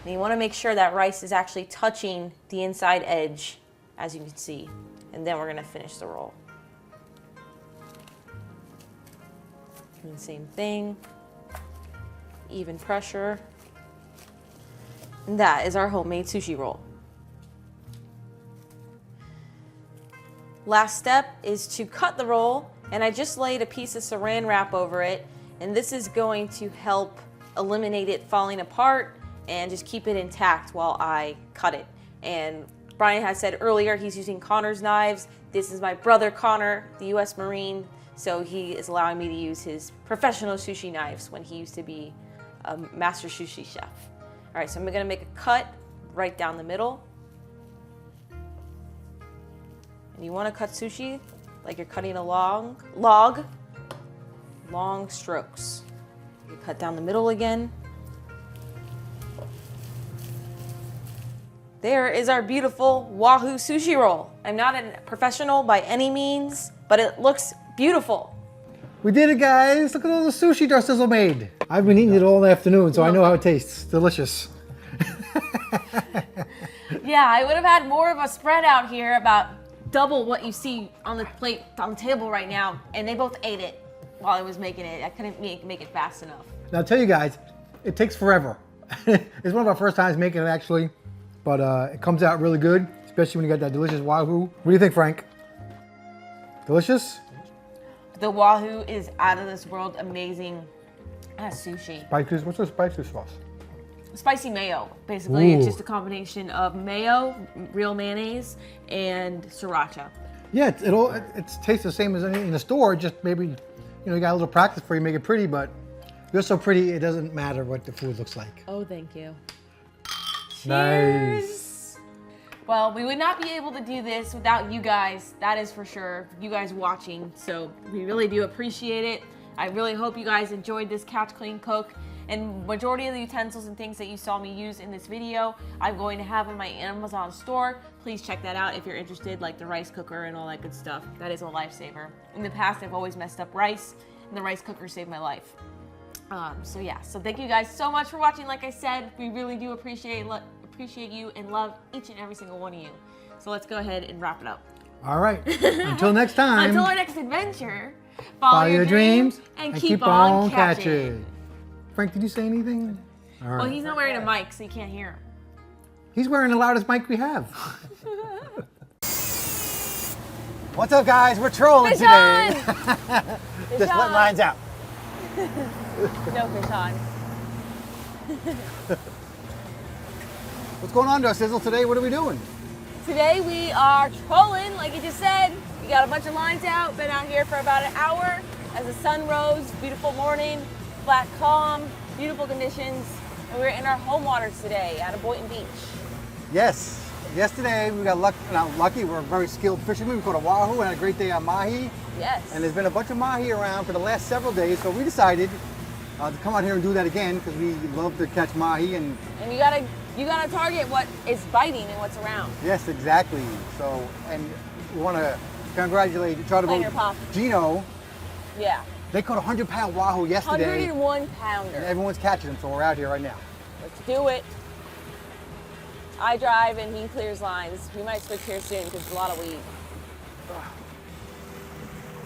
And you want to make sure that rice is actually touching the inside edge, as you can see. And then we're going to finish the roll. And the same thing, even pressure. And that is our homemade sushi roll. Last step is to cut the roll, and I just laid a piece of saran wrap over it, and this is going to help eliminate it falling apart and just keep it intact while I cut it. And Brian had said earlier he's using Connor's knives. This is my brother Connor, the US Marine, so he is allowing me to use his professional sushi knives when he used to be a master sushi chef. All right, so I'm gonna make a cut right down the middle. And you wanna cut sushi like you're cutting a log, long strokes. You cut down the middle again. There is our beautiful Wahoo sushi roll. I'm not a professional by any means, but it looks beautiful. We did it, guys. Look at all the sushi Dar Sizzle made. I've been eating it all afternoon, so I know how it tastes. Delicious. Yeah, I would have had more of a spread out here, about double what you see on the plate, on the table right now, and they both ate it while I was making it. I couldn't make it fast enough. Now, I'll tell you guys, it takes forever. It's one of our first times making it, actually, but it comes out really good, especially when you got that delicious Wahoo. What do you think, Frank? Delicious? The Wahoo is out of this world amazing sushi. What's the spicy sauce? Spicy mayo, basically. Ooh. It's just a combination of mayo, real mayonnaise, and sriracha. Yeah, it tastes the same as anything in the store. Just maybe, you got a little practice before you make it pretty, but you're so pretty, it doesn't matter what the food looks like. Oh, thank you. Nice. Cheers. Well, we would not be able to do this without you guys, that is for sure, you guys watching. So we really do appreciate it. I really hope you guys enjoyed this Catch, Clean, Cook. And majority of the utensils and things that you saw me use in this video, I'm going to have in my Amazon store. Please check that out if you're interested, like the rice cooker and all that good stuff. That is a lifesaver. In the past, I've always messed up rice, and the rice cooker saved my life. So thank you guys so much for watching. Like I said, we really do appreciate you and love each and every single one of you. So let's go ahead and wrap it up. All right. Until next time. Until our next adventure, follow your dreams and keep on catching. catching. Frank, did you say anything? All right. Well, he's not wearing a mic, so you can't hear him. He's wearing the loudest mic we have. What's up, guys? We're trolling Fish today. on! Just let lines out. No fish on. What's going on, Dar Sizzle? Today, what are we doing? Today we are trolling, like you just said. We got a bunch of lines out, been out here for about an hour as the sun rose, beautiful morning, flat calm, beautiful conditions. And we're in our home waters today out of Boynton Beach. Yes. Yesterday, we got lucky. We're very skilled fishermen. We caught a Wahoo and had a great day on mahi. Yes. And there's been a bunch of mahi around for the last several days, so we decided to come out here and do that again because we love to catch mahi. And you gotta target what is biting and what's around. yes, exactly. So, and we want to congratulate Planer Pop. Gino. Yeah. They caught a 100-pound Wahoo yesterday. 101 pounder. And everyone's catching them, so we're out here right now. Let's do it. I drive and he clears lines. We might switch here soon because it's a lot of weed.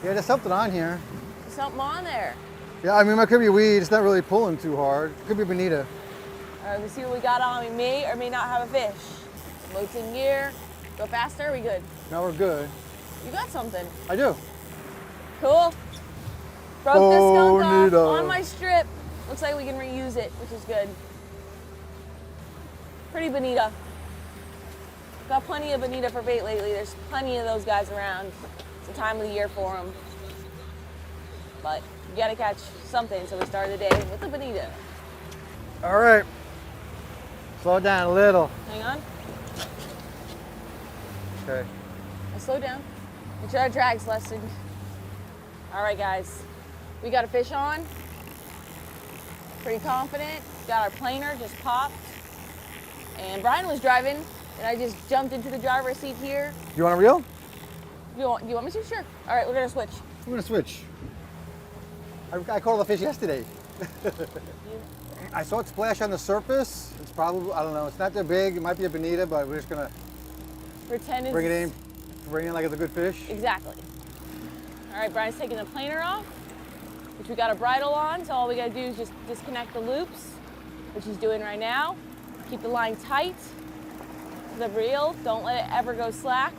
Yeah, there's something on here. There's something on there. Yeah, I mean, it could be weed. It's not really pulling too hard. It could be bonita. All right, we see what we got on. We may or may not have a fish. Boat's in gear. Go faster. Are we good? No, we're good. You got something. I do. Cool. Broke this skunk Bonita. off on my strip. Looks like we can reuse it, which is good. Pretty bonita. Got plenty of bonita for bait lately. There's plenty of those guys around. It's the time of the year for them. But you gotta catch something, so we started the day with the bonita. All right. Slow down a little. Hang on. Okay. I'll slow down. Make sure our drag's lessened. All right, guys. We got a fish on. Pretty confident. Got our planer just popped. And Brian was driving, and I just jumped into the driver's seat here. You want a reel? You want me to? Sure. All right, we're gonna switch. We're gonna switch. I caught all the fish yesterday. I saw it splash on the surface. It's probably, I don't know, it's not that big. It might be a bonita, but we're just gonna Pretend it's... bring it in like it's a good fish. Exactly. All right, Brian's taking the planer off, which we got a bridle on, so all we gotta do is just disconnect the loops, which he's doing right now. Keep the line tight to the reel. Don't let it ever go slack.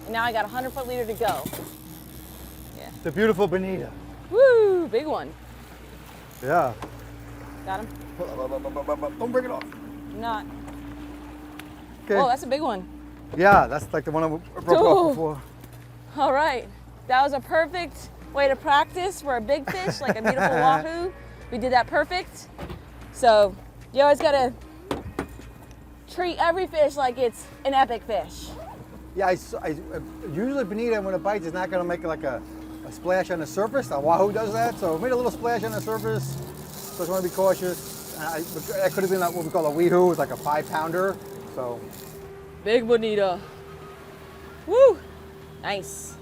And now I got a 100-foot leader to go. Yeah. The beautiful bonita. Woo, big one. Yeah. Got him? Don't break it off. I'm not. Okay. Oh, that's a big one. Yeah, that's like the one I broke off before. All right, that was a perfect way to practice for a big fish, like a beautiful wahoo. We did that perfect. So you always gotta treat every fish like it's an epic fish. Yeah, usually bonita when it bites is not gonna make like a splash on the surface. The wahoo does that, so it made a little splash on the surface. So I just want to be cautious. That could have been like what we call a wahoo, it's like a 5-pounder. So big bonita. Woo! Nice.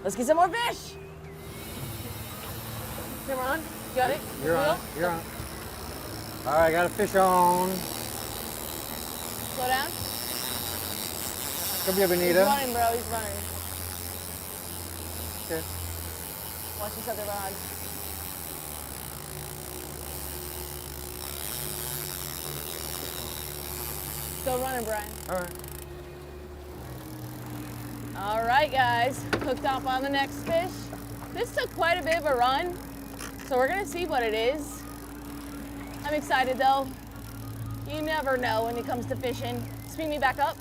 Let's get some more fish. Camera on. You got it? You're on. You're on. All right, got a fish on. Slow down. Could be a bonita. He's running, bro. He's running. Okay. Watch this other rod. Still running, Brian. All right. All right, guys. Hooked up on the next fish. This took quite a bit of a run, so we're gonna see what it is. I'm excited though. You never know when it comes to fishing. Speed me back up.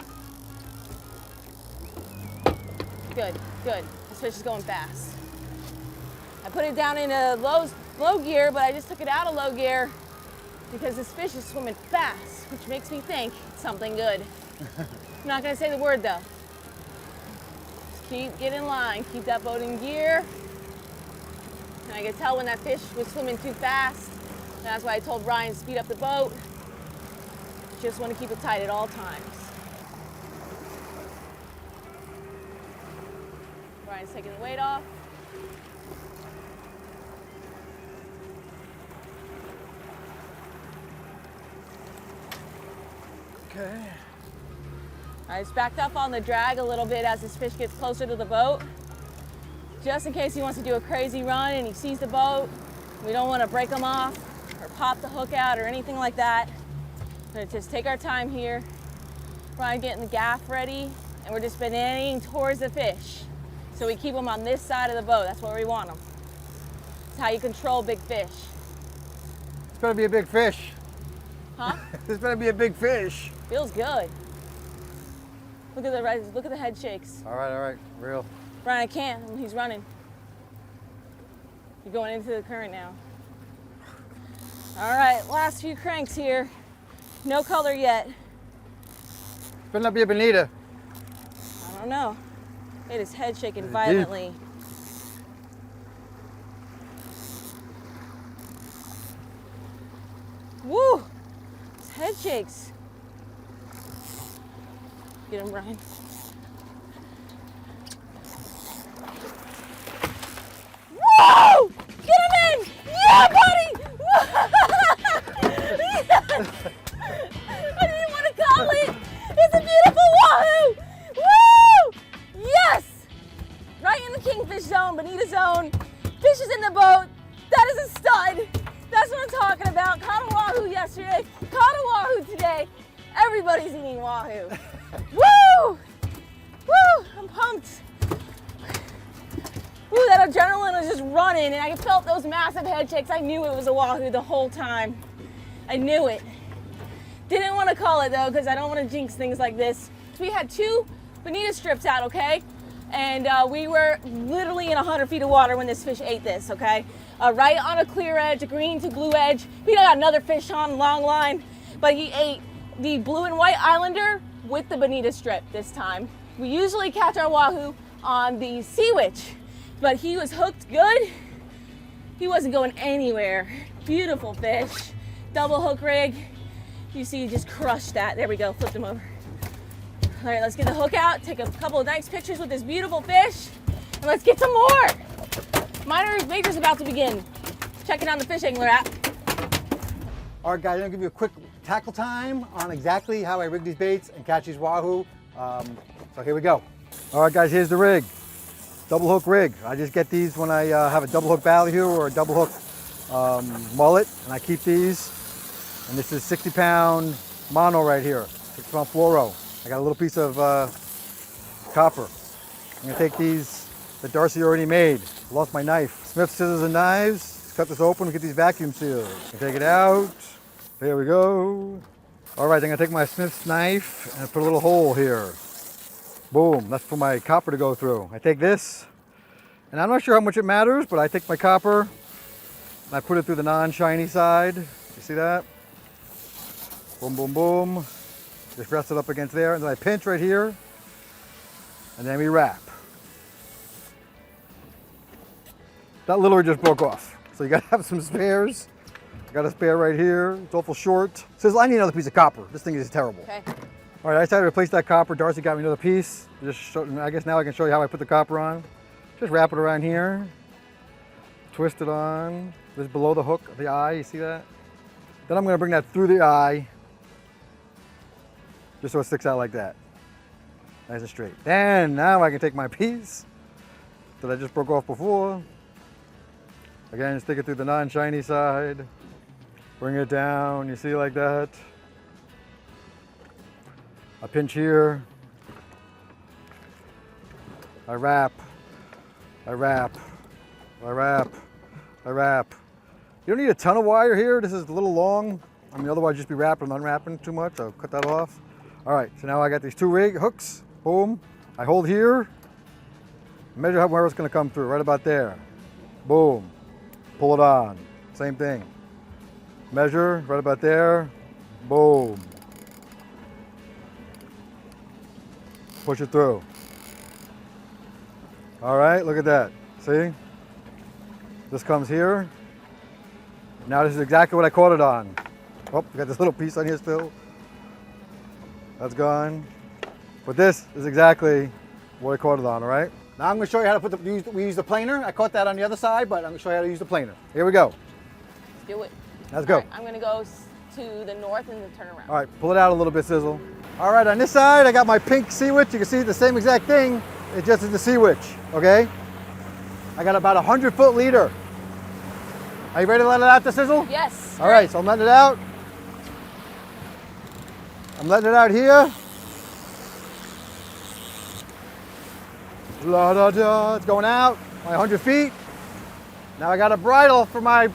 Good, good. This fish is going fast. I put it down in a low gear, but I just took it out of low gear because this fish is swimming fast, which makes me think it's something good. I'm not gonna say the word though. Just get in line, keep that boat in gear. And I could tell when that fish was swimming too fast. And that's why I told Brian to speed up the boat. Just want to keep it tight at all times. Brian's taking the weight off. Okay. I just backed up on the drag a little bit as this fish gets closer to the boat. Just in case he wants to do a crazy run and he sees the boat. We don't want to break him off or pop the hook out or anything like that. We're gonna just take our time here. Brian getting the gaff ready, and we're just spinning towards the fish. So we keep them on this side of the boat. That's where we want them. That's how you control big fish. It's gonna be a big fish. Huh? This better be a big fish. Feels good. Look at the head shakes. All right, real. Brian, I can't. He's running. You're going into the current now. All right, last few cranks here. No color yet. Better not be a bonita. I don't know. It is head shaking violently. Woo! It's head shakes. Get him, Brian. Woo! Get him in! Yeah, buddy! I didn't want to call it. It's a beautiful wahoo! Woo! Yes! Right in the kingfish zone, bonita zone. Fish is in the boat. That is a stud. That's what I'm talking about. Caught a wahoo yesterday. Caught a wahoo today. Everybody's eating wahoo. Woo! Woo! I'm pumped. Woo, that adrenaline was just running, and I felt those massive head shakes. I knew it was a wahoo the whole time. I knew it. Didn't want to call it though, because I don't want to jinx things like this. So we had 2 bonita strips out, okay? And we were literally in 100 feet of water when this fish ate this, okay? Right on a clear edge, a green to blue edge. We got another fish on, long line, but he ate the blue and white islander with the bonita strip this time. We usually catch our wahoo on the sea witch, but he was hooked good. He wasn't going anywhere. Beautiful fish, double hook rig. You see, he just crushed that. There we go, flipped him over. All right, let's get the hook out, take a couple of nice pictures with this beautiful fish, and let's get some more. Major's about to begin. checking on the fish angler app. All right, guys, I'm gonna give you a quick tackle time on exactly how I rig these baits and catch these wahoo. So here we go. All right, guys, here's the rig. Double hook rig. I just get these when I have a double hook ballyhoo or a double hook mullet, and I keep these. And this is 60-pound mono right here, 60-pound fluoro. I got a little piece of copper. I'm gonna take these that Darcy already made. Lost my knife. Smith scissors and knives. Let's cut this open and get these vacuum seals. Take it out. There we go. All right, I'm gonna take my Smith's knife and put a little hole here. Boom, that's for my copper to go through. I take this, and I'm not sure how much it matters, but I take my copper and I put it through the non-shiny side. You see that? Boom, boom, boom. Just rest it up against there, and then I pinch right here, and then we wrap. That literally just broke off. So you gotta have some spares. I got a spare right here. It's awful short. Says I need another piece of copper. This thing is terrible. Okay. All right, I decided to replace that copper. Darcy got me another piece. I guess now I can show you how I put the copper on. Just wrap it around here. Twist it on. Just below the hook of the eye, you see that? Then I'm gonna bring that through the eye, just so it sticks out like that. Nice and straight. And now I can take my piece that I just broke off before. Again, stick it through the non-shiny side. Bring it down, you see, like that. I pinch here. I wrap. I wrap. I wrap. I wrap. You don't need a ton of wire here. This is a little long. I mean, otherwise just be wrapping and unwrapping too much. I'll cut that off. All right, so now I got these two rig hooks. Boom. I hold here. Measure where it's gonna come through, right about there. Boom. Pull it on. Same thing. Measure right about there. Boom. Push it through. All right, look at that. See? This comes here. Now this is exactly what I caught it on. Oh, we got this little piece on here still. That's gone. But this is exactly what I caught it on, all right? Now I'm gonna show you how to put we use the planer. I caught that on the other side, but I'm gonna show you how to use the planer. Here we go. Let's do it. Let's go. All right, I'm gonna go to the north and then turn around. All right, pull it out a little bit, Sizzle. All right, on this side, I got my pink sea witch. You can see the same exact thing. It just is the sea witch, okay? I got about 100-foot leader. Are you ready to let it out to Sizzle? Yes. All right, so I'm letting it out. I'm letting it out here. La da da, it's going out, my 100 feet. Now I got a bridle for my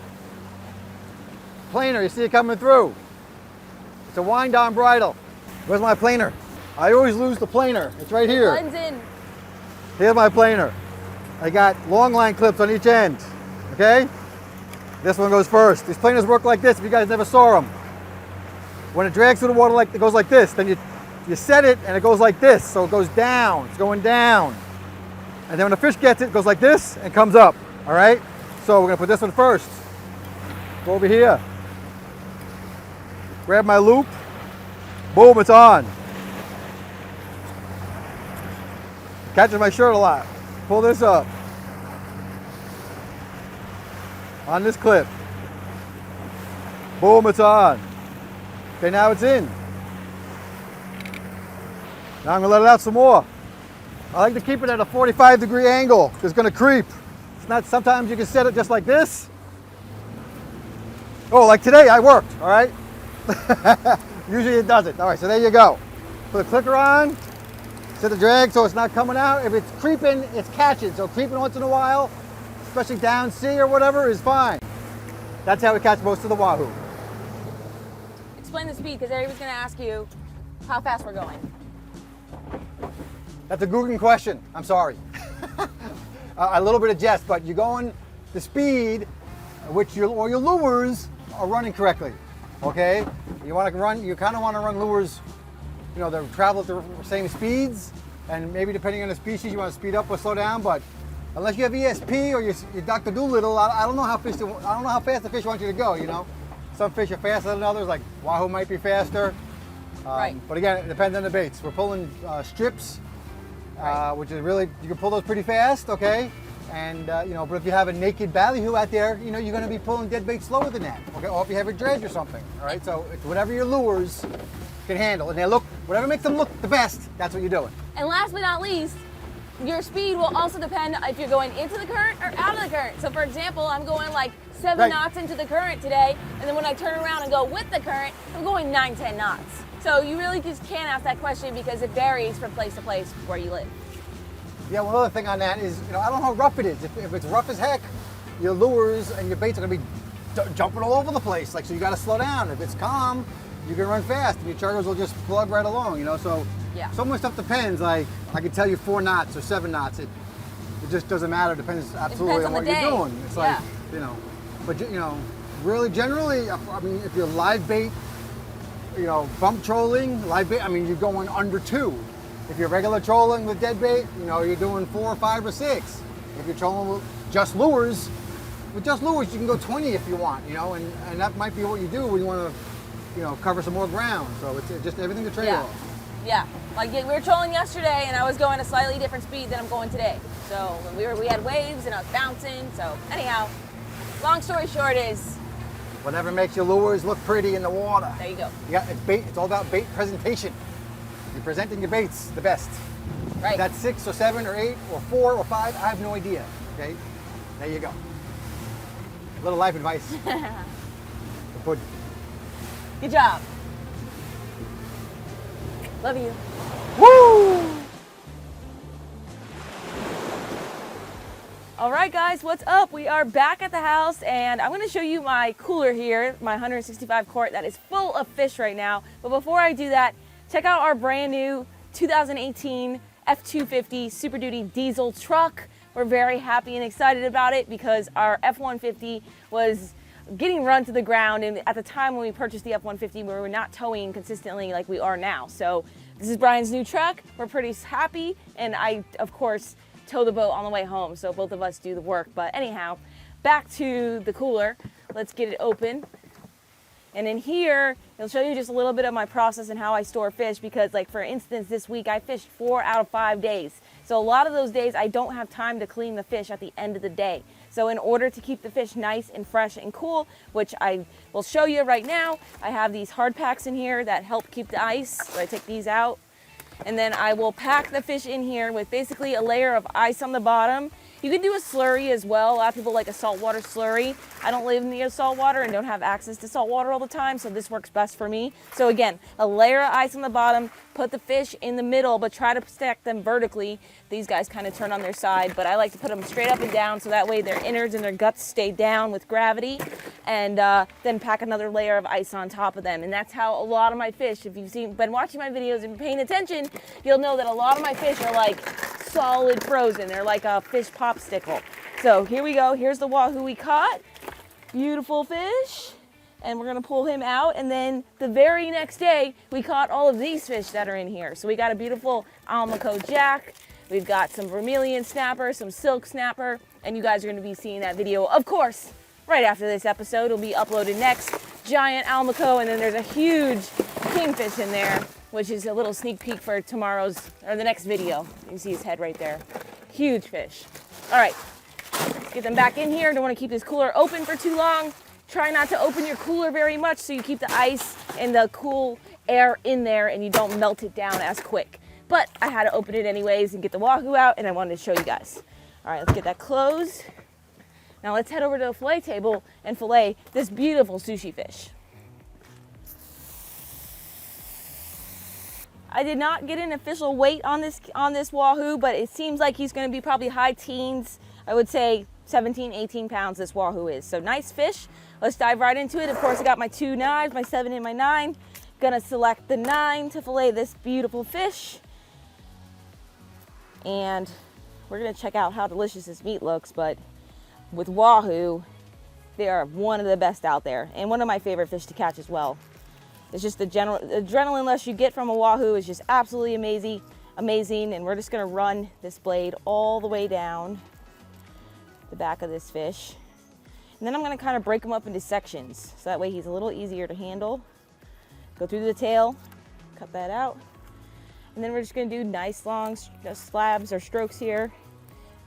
planer. You see it coming through. It's a wind-on bridle. Where's my planer? I always lose the planer. It's right here. Blends in. Here's my planer. I got long line clips on each end, okay? This one goes first. These planers work like this if you guys never saw them. When it drags through the water, it goes like this. Then you set it and it goes like this. So it goes down, it's going down. And then when the fish gets it, it goes like this and comes up, all right? So we're gonna put this one first. Go over here. Grab my loop. Boom, it's on. Catches my shirt a lot. Pull this up. On this clip. Boom, it's on. Okay, now it's in. Now I'm gonna let it out some more. I like to keep it at a 45-degree angle. It's gonna creep. It's not, sometimes you can set it just like this. Oh, like today I worked, all right? Usually it doesn't. All right, so there you go. Put the clicker on, set the drag so it's not coming out. If it's creeping, it's catching. So creeping once in a while, especially down sea or whatever, is fine. That's how we catch most of the wahoo. Explain the speed, because everybody's gonna ask you how fast we're going. That's a Guggen question. I'm sorry. A little bit of jest, but you're going the speed which your lures are running correctly. Okay? You want to run. You kind of want to run lures, you know, that travel at the same speeds, and maybe depending on the species, you want to speed up or slow down. But unless you have ESP or you're Dr. Doolittle, I don't know how fast the fish want you to go. You know, some fish are faster than others. Like wahoo might be faster. Right. But again, it depends on the baits. We're pulling strips, which is really, you can pull those pretty fast, okay? And but if you have a naked ballyhoo out there, you're going to be pulling dead bait slower than that. Okay, or if you have a dredge or something. All right, so it's whatever your lures can handle, and whatever makes them look the best, that's what you're doing. And last but not least, your speed will also depend if you're going into the current or out of the current. So for example, I'm going like 7 knots into the current today, and then when I turn around and go with the current, I'm going 9, 10 knots. So you really just can't ask that question because it varies from place to place where you live. Yeah, one other thing on that is, I don't know how rough it is. If it's rough as heck, your lures and your baits are going to be jumping all over the place. So you got to slow down. If it's calm, you can run fast, and your charters will just plug right along. So yeah. So much stuff depends. Like I can tell you 4 knots or 7 knots. It just doesn't matter. It depends absolutely on what you're doing. It's like but really generally, I mean, if you're live bait, bump trolling, live bait. I mean, you're going under 2. If you're regular trolling with dead bait, you're doing 4 or 5 or 6. If you're trolling with just lures, you can go 20 if you want, and that might be what you do when you want to, cover some more ground. So it's just everything to trade off. Yeah, like we were trolling yesterday, and I was going a slightly different speed than I'm going today. So when we had waves, and I was bouncing. So anyhow, long story short is, whatever makes your lures look pretty in the water. There you go. It's bait. It's all about bait presentation. You're presenting your baits the best. Right. If that's 6 or 7 or 8 or 4 or 5, I have no idea. Okay, there you go. A little life advice. Good job. Love you. Woo! All right, guys, what's up? We are back at the house, and I'm going to show you my cooler here, my 165 quart that is full of fish right now. But before I do that, check out our brand new 2018 F250 Super Duty diesel truck. We're very happy and excited about it because our F150 was getting run to the ground, and at the time when we purchased the F150, we were not towing consistently like we are now. So this is Brian's new truck. We're pretty happy, and I, of course, tow the boat on the way home, so both of us do the work. But anyhow, back to the cooler. Let's get it open. And in here, it'll show you just a little bit of my process and how I store fish because, like, for instance, this week I fished 4 out of 5 days. So a lot of those days I don't have time to clean the fish at the end of the day. So in order to keep the fish nice and fresh and cool, which I will show you right now, I have these hard packs in here that help keep the ice. So I take these out, and then I will pack the fish in here with basically a layer of ice on the bottom. You can do a slurry as well. A lot of people like a saltwater slurry. I don't live near saltwater and don't have access to saltwater all the time, so this works best for me. So again, a layer of ice on the bottom, put the fish in the middle, but try to stack them vertically. These guys kind of turn on their side, but I like to put them straight up and down so that way their innards and their guts stay down with gravity, and then pack another layer of ice on top of them. And that's how a lot of my fish, if you've been watching my videos and paying attention, you'll know that a lot of my fish are like solid frozen. They're like a fish popsicle. So here we go. Here's the wahoo we caught. Beautiful fish. And we're gonna pull him out. And then the very next day, we caught all of these fish that are in here. So we got a beautiful Almaco jack. We've got some vermilion snapper, some silk snapper, and you guys are gonna be seeing that video, of course, right after this episode. It'll be uploaded next. Giant Almaco, and then there's a huge kingfish in there, which is a little sneak peek for tomorrow's, or the next video. You can see his head right there. Huge fish. All right, let's get them back in here. Don't want to keep this cooler open for too long. Try not to open your cooler very much so you keep the ice and the cool air in there and you don't melt it down as quick. But I had to open it anyways and get the wahoo out, and I wanted to show you guys. All right, let's get that closed. Now let's head over to the fillet table and fillet this beautiful sushi fish. I did not get an official weight on this wahoo, but it seems like he's going to be probably high teens. I would say 17, 18 pounds this wahoo is. So nice fish. Let's dive right into it. Of course, I got my 2 knives, my 7 and my 9. Gonna select the 9 to fillet this beautiful fish. And we're gonna check out how delicious this meat looks, but with wahoo, they are one of the best out there and one of my favorite fish to catch as well. It's just the general adrenaline rush you get from a wahoo is just absolutely amazing. And we're just gonna run this blade all the way down the back of this fish. And then I'm gonna kind of break him up into sections so that way he's a little easier to handle. Go through the tail, cut that out. And then we're just gonna do nice long slabs or strokes here.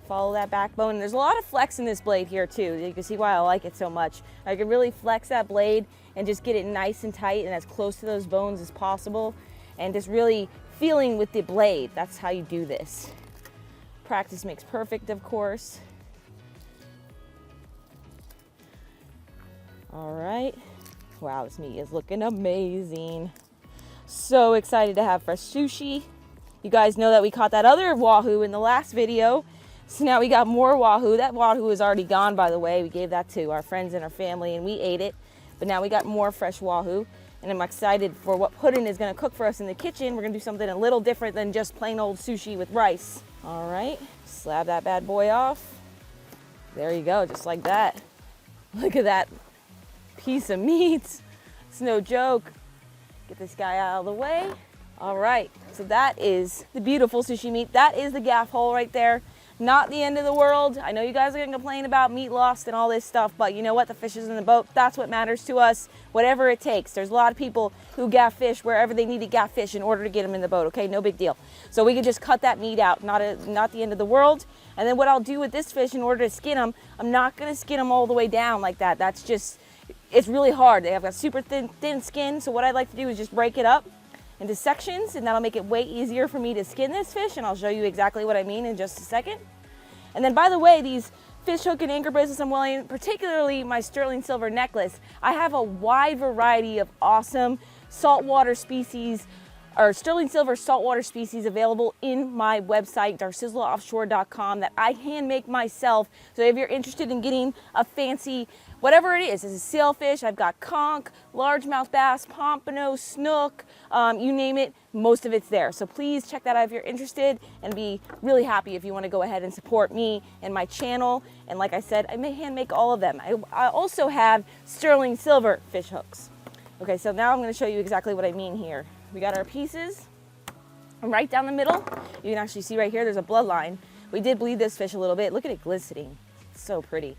follow that backbone. And there's a lot of flex in this blade here too. You can see why I like it so much. I can really flex that blade and just get it nice and tight and as close to those bones as possible. And just really feeling with the blade. That's how you do this. Practice makes perfect, of course. All right. Wow, this meat is looking amazing. So excited to have fresh sushi. You guys know that we caught that other wahoo in the last video. So now we got more wahoo. That wahoo is already gone, by the way. We gave that to our friends and our family and we ate it. But now we got more fresh wahoo. And I'm excited for what Puddin is gonna cook for us in the kitchen. We're gonna do something a little different than just plain old sushi with rice. All right, slab that bad boy off. There you go, just like that. Look at that piece of meat. It's no joke. Get this guy out of the way. All right, so that is the beautiful sushi meat. That is the gaff hole right there. Not the end of the world. I know you guys are gonna complain about meat lost and all this stuff, but you know what? The fish is in the boat. That's what matters to us, whatever it takes. There's a lot of people who gaff fish wherever they need to gaff fish in order to get them in the boat, okay? No big deal. So we can just cut that meat out, not the end of the world. And then what I'll do with this fish in order to skin them, I'm not gonna skin them all the way down like that. That's just, it's really hard. They have a super thin skin, so what I'd like to do is just break it up into sections, and that'll make it way easier for me to skin this fish, and I'll show you exactly what I mean in just a second. And then, by the way, these fish hook and anchor business I'm wearing, particularly my sterling silver necklace, I have a wide variety of awesome saltwater species, or sterling silver saltwater species available in my website, darsizzleoffshore.com, that I hand make myself. So if you're interested in getting a fancy, whatever it is, it's a sailfish, I've got conch, largemouth bass, pompano, snook, you name it, most of it's there. So please check that out if you're interested, and be really happy if you want to go ahead and support me and my channel. And like I said, I may hand make all of them. I also have sterling silver fish hooks. Okay, so now I'm going to show you exactly what I mean here. We got our pieces, and right down the middle, you can actually see right here, there's a bloodline. We did bleed this fish a little bit. Look at it glistening. It's so pretty.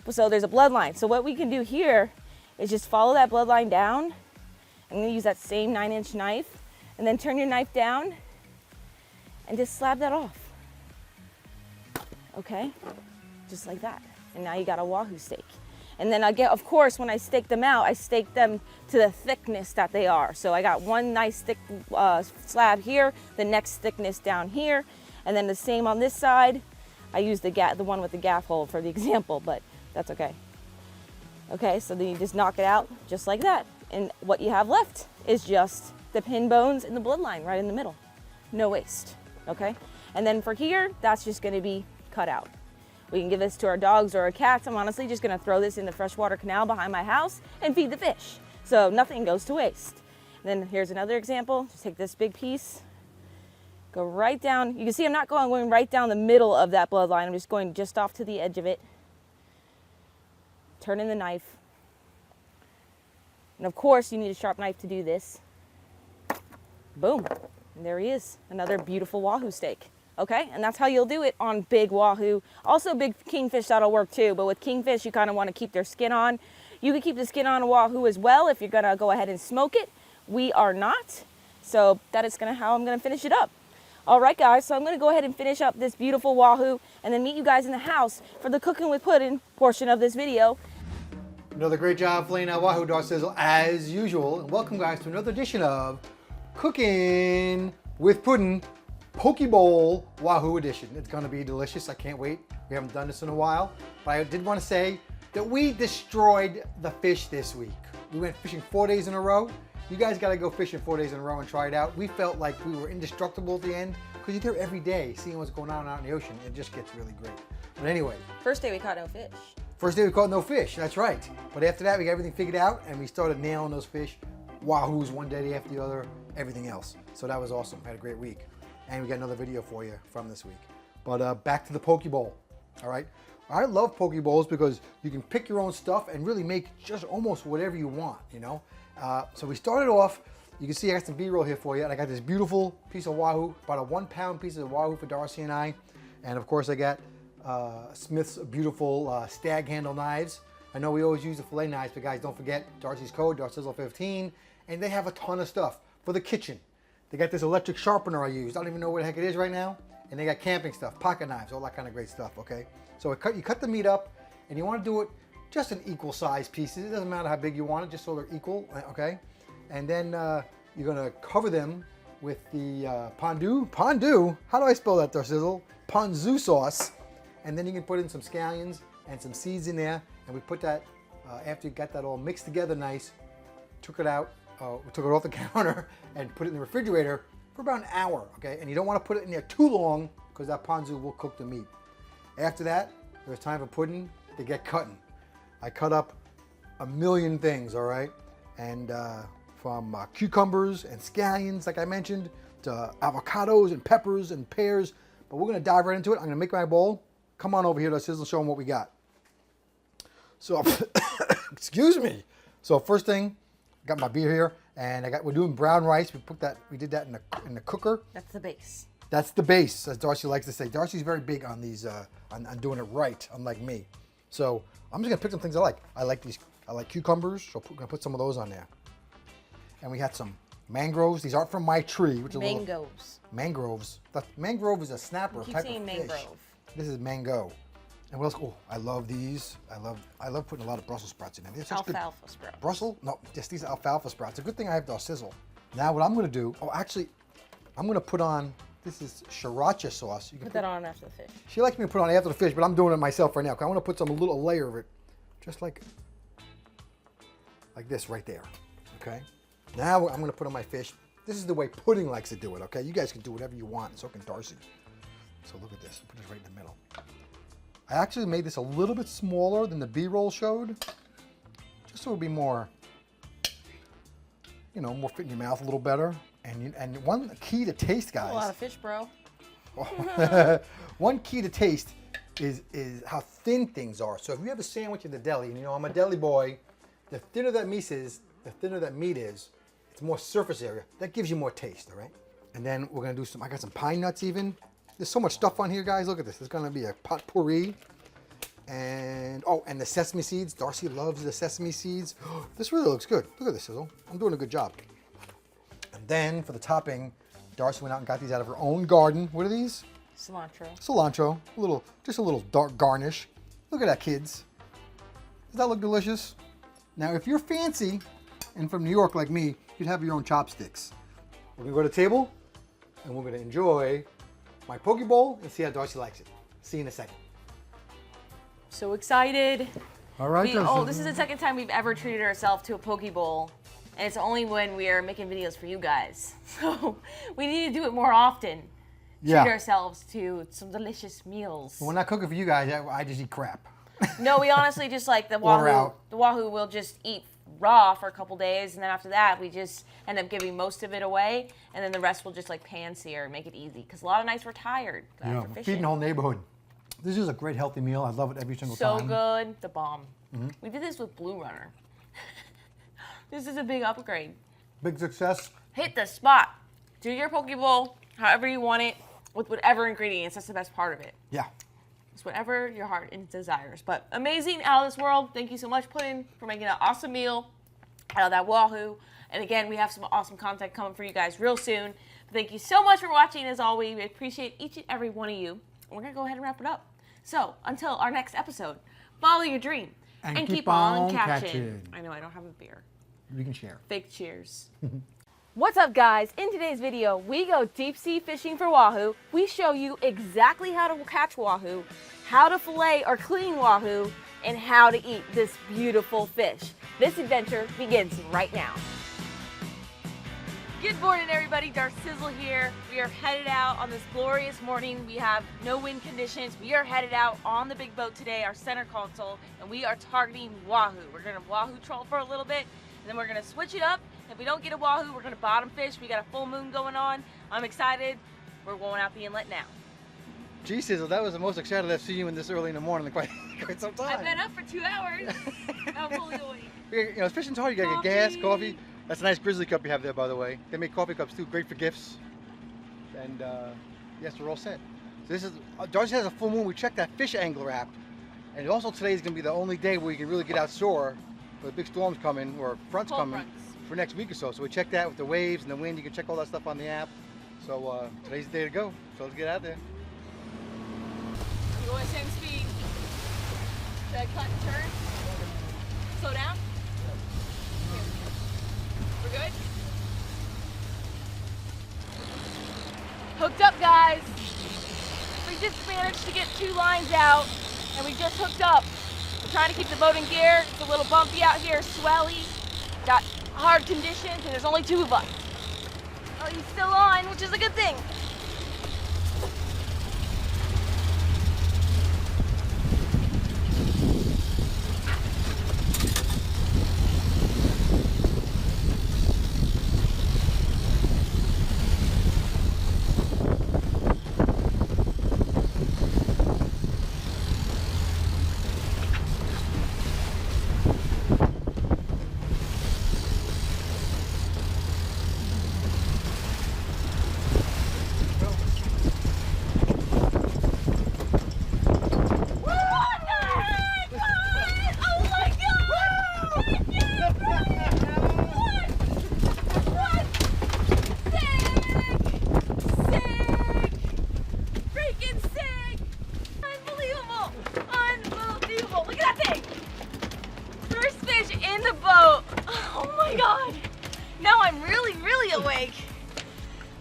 So there's a bloodline. So what we can do here is just follow that bloodline down. I'm going to use that same 9-inch knife, and then turn your knife down and just slab that off. Okay, just like that. And now you got a wahoo steak. And then of course, when I stake them out, I stake them to the thickness that they are. So I got one nice thick slab here, the next thickness down here, and then the same on this side. I used the one with the gaff hole for the example, but that's okay. Okay, so then you just knock it out just like that. And what you have left is just the pin bones and the bloodline right in the middle. No waste, okay? And then for here, that's just gonna be cut out. We can give this to our dogs or our cats. I'm honestly just gonna throw this in the freshwater canal behind my house and feed the fish. So nothing goes to waste. And then here's another example. Just take this big piece, go right down. You can see I'm not going right down the middle of that bloodline. I'm just going just off to the edge of it. Turn in the knife. And of course, you need a sharp knife to do this. Boom, and there he is, another beautiful wahoo steak. Okay, and that's how you'll do it on big wahoo. Also big kingfish, that'll work too, but with kingfish, you kind of want to keep their skin on. You can keep the skin on a wahoo as well if you're gonna go ahead and smoke it. We are not, so that is how I'm gonna finish it up. All right, guys, so I'm gonna go ahead and finish up this beautiful wahoo and then meet you guys in the house for the cooking with pudding portion of this video. Another great job filleting that wahoo, Dar Sizzle, as usual. And welcome, guys, to another edition of Cooking with Puddin' Poke Bowl Wahoo edition. It's gonna be delicious. I can't wait. We haven't done this in a while, but I did want to say that we destroyed the fish this week. We went fishing 4 days in a row. You guys got to go fishing 4 days in a row and try it out. We felt like we were indestructible at the end because you're there every day seeing what's going on out in the ocean. It just gets really great. But anyway. First day we caught no fish. First day we caught no fish, that's right. But after that, we got everything figured out and we started nailing those fish. Wahoos one day after the other, everything else. So that was awesome. Had a great week. And we got another video for you from this week. But back to the poke bowl, all right? I love poke bowls because you can pick your own stuff and really make just almost whatever you want, you know? So we started off, you can see I got some B-roll here for you, and I got this beautiful piece of wahoo, about a 1 pound piece of wahoo for Darcy and I. And of course I got Smith's beautiful stag handle knives. I know we always use the fillet knives, but guys, don't forget Darcy's code, DarSizzle15, and they have a ton of stuff for the kitchen. They got this electric sharpener I use. I don't even know what the heck it is right now. and they got camping stuff, pocket knives, all that kind of great stuff, okay? So you cut the meat up, and you want to do it just in equal size pieces. It doesn't matter how big you want it, just so they're equal, okay? And then you're gonna cover them with the pondu, how do I spell that, Darcizzle? Ponzu sauce. And then you can put in some scallions and some seeds in there, and we put that, after you got that all mixed together nice, took it out, we took it off the counter and put it in the refrigerator for about an hour, okay? And you don't want to put it in there too long because that ponzu will cook the meat. After that, there's time for pudding to get cutting. I cut up a million things, all right? And from cucumbers and scallions, like I mentioned, to avocados and peppers and pears. But we're gonna dive right into it. I'm gonna make my bowl. Come on over here to Sizzle, show them what we got. So, excuse me. So first thing, I got my beer here, and we're doing brown rice. We did that in the cooker. That's the base. That's the base, as Darcy likes to say. Darcy's very big on these, on doing it right, unlike me. So I'm just gonna pick some things I like. I like cucumbers, so I'm gonna put some of those on there. And we had some mangroves. These aren't from my tree, which is Mangoes. Mangroves. Mangrove is a snapper, You keep type saying of fish. mangrove. This is mango. And what else? Oh, I love these. I love putting a lot of Brussels sprouts in there. They're such Alfalfa good. sprouts. Brussels? No, just these alfalfa sprouts. It's a good thing I have Darcizzle. Now what I'm gonna do, I'm gonna put on, this is sriracha sauce. You can Put that on after the fish. She likes me to put on after the fish, but I'm doing it myself right now. 'Cause I want to put a little layer of it, just like this right there. Okay. Now I'm going to put on my fish. This is the way pudding likes to do it. Okay. You guys can do whatever you want, and so can Darcy. So look at this. Put this right in the middle. I actually made this a little bit smaller than the B-roll showed, just so it would be more, more fit in your mouth a little better. And one key to taste, guys. A lot of fish, bro. One key to taste is how thin things are. So if you have a sandwich in the deli, and I'm a deli boy, the thinner that meat is, it's more surface area. That gives you more taste, all right? And then we're gonna do I got some pine nuts even. There's so much stuff on here, guys. Look at this. There's gonna be a potpourri. And the sesame seeds. Darcy loves the sesame seeds. This really looks good. Look at this, Sizzle. I'm doing a good job. And then for the topping, Darcy went out and got these out of her own garden. What are these? Cilantro. Just a little dark garnish. Look at that, kids. Does that look delicious? Now, if you're fancy and from New York like me, you'd have your own chopsticks. We're gonna go to the table and we're gonna enjoy my poke bowl and see how Darcy likes it. See you in a second. So excited. All right, This is the second time we've ever treated ourselves to a poke bowl. And it's only when we are making videos for you guys. So we need to do it more often. Yeah. Treat ourselves to some delicious meals. When we're not cooking for you guys, I just eat crap. No, we honestly just like the Water Wahoo. out. The Wahoo will just eat raw for a couple days, and then after that, we just end up giving most of it away, and then the rest will just like pan sear and make it easy. Because a lot of nights we're tired after Feeding fishing. the whole neighborhood. This is a great healthy meal. I love it every single So time. good, the bomb. We did this with Blue Runner. This is a big upgrade. Big success. Hit the spot. Do your poke bowl however you want it, with whatever ingredients. That's the best part of it. Yeah. It's whatever your heart desires. But amazing, out of this world. Thank you so much, Puddin', for making an awesome meal out of that Wahoo. And again, we have some awesome content coming for you guys real soon. But thank you so much for watching. As always, we appreciate each and every one of you. And we're going to go ahead and wrap it up. So until our next episode, follow your dream and keep on catching. I know I don't have a beer. You can share. Fake cheers. What's up, guys? In today's video, we go deep sea fishing for Wahoo. We show you exactly how to catch Wahoo, how to fillet or clean Wahoo, and how to eat this beautiful fish. This adventure begins right now. Good morning, everybody. Darcizzle here. We are headed out on this glorious morning. We have no wind conditions. We are headed out on the big boat today, our center console, and we are targeting Wahoo. We're gonna Wahoo troll for a little bit, and then we're gonna switch it up. If we don't get a Wahoo, we're gonna bottom fish. We got a full moon going on. I'm excited. We're going out the inlet now. Gee, Sizzle, that was the most excited I've seen you in this early in the morning in quite some time. I've been up for 2 hours. I'm fully awake. Fishing's hard. You gotta get gas, coffee. That's a nice grizzly cup you have there, by the way. They make coffee cups too, great for gifts. And yes, we're all set. So this is, Darcy has a full moon. We checked that fish angler app. And also today is gonna be the only day where you can really get outshore. With big storms coming, or fronts Cold coming. fronts. For next week or so. So we checked that with the waves and the wind. You can check all that stuff on the app. So today's the day to go. So let's get out there. Go at same speed. Should I cut and turn? Slow down? Here. We're good? Hooked up, guys. We just managed to get 2 lines out, and we just hooked up. We're trying to keep the boat in gear. It's a little bumpy out here, swelly. Got hard conditions, and there's only 2 of us. Oh, he's still on, which is a good thing.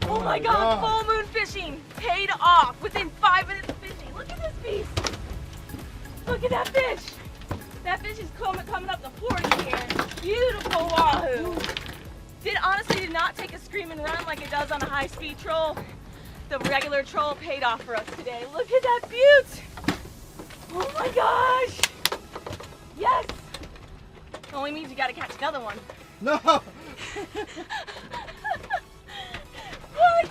Oh my God, full moon fishing paid off within 5 minutes of fishing. Look at this piece. Look at that fish. That fish is coming up the 40 here. Beautiful wahoo. Honestly did not take a scream and run like it does on a high-speed troll. The regular troll paid off for us today. Look at that beaut. Oh my gosh. Yes. Only means you gotta catch another one. No! What?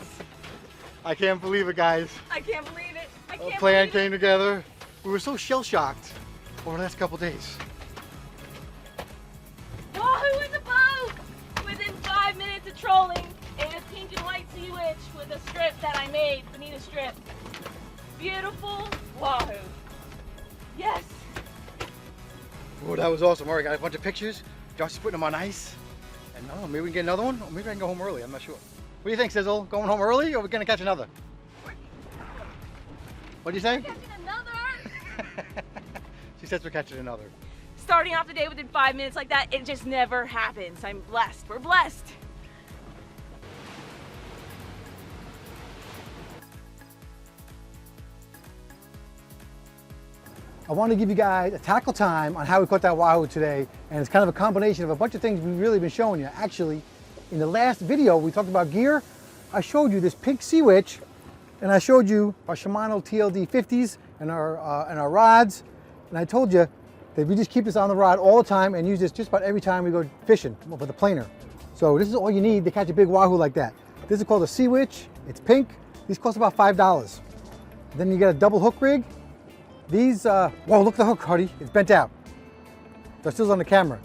I can't believe it, guys. I can't believe it. I can't The plan believe it. came together. We were so shell-shocked over the last couple days. Wahoo in the boat! Within 5 minutes of trolling, ate a pink and white sea witch with a strip that I made, bonita strip. Beautiful wahoo. Yes. Oh, that was awesome. All right, got a bunch of pictures. Josh is putting them on ice. And I don't know, maybe we can get another one? Or maybe I can go home early. I'm not sure. What do you think, Sizzle? Going home early or are we going to catch another? What do you say? We're catching another. She says we're catching another. Starting off the day within 5 minutes like that, it just never happens. I'm blessed. We're blessed. I want to give you guys a tackle time on how we caught that wahoo today, and it's kind of a combination of a bunch of things we've really been showing you. Actually, in the last video we talked about gear. I showed you this pink sea witch, and I showed you our Shimano TLD 50s and our rods, and I told you that we just keep this on the rod all the time and use this just about every time we go fishing with a planer. So this is all you need to catch a big wahoo like that. This is called a sea witch. It's pink. These cost about $5. Then you get a double hook rig. These, whoa, look at the hook, Hardy. It's bent out. They're still on the camera.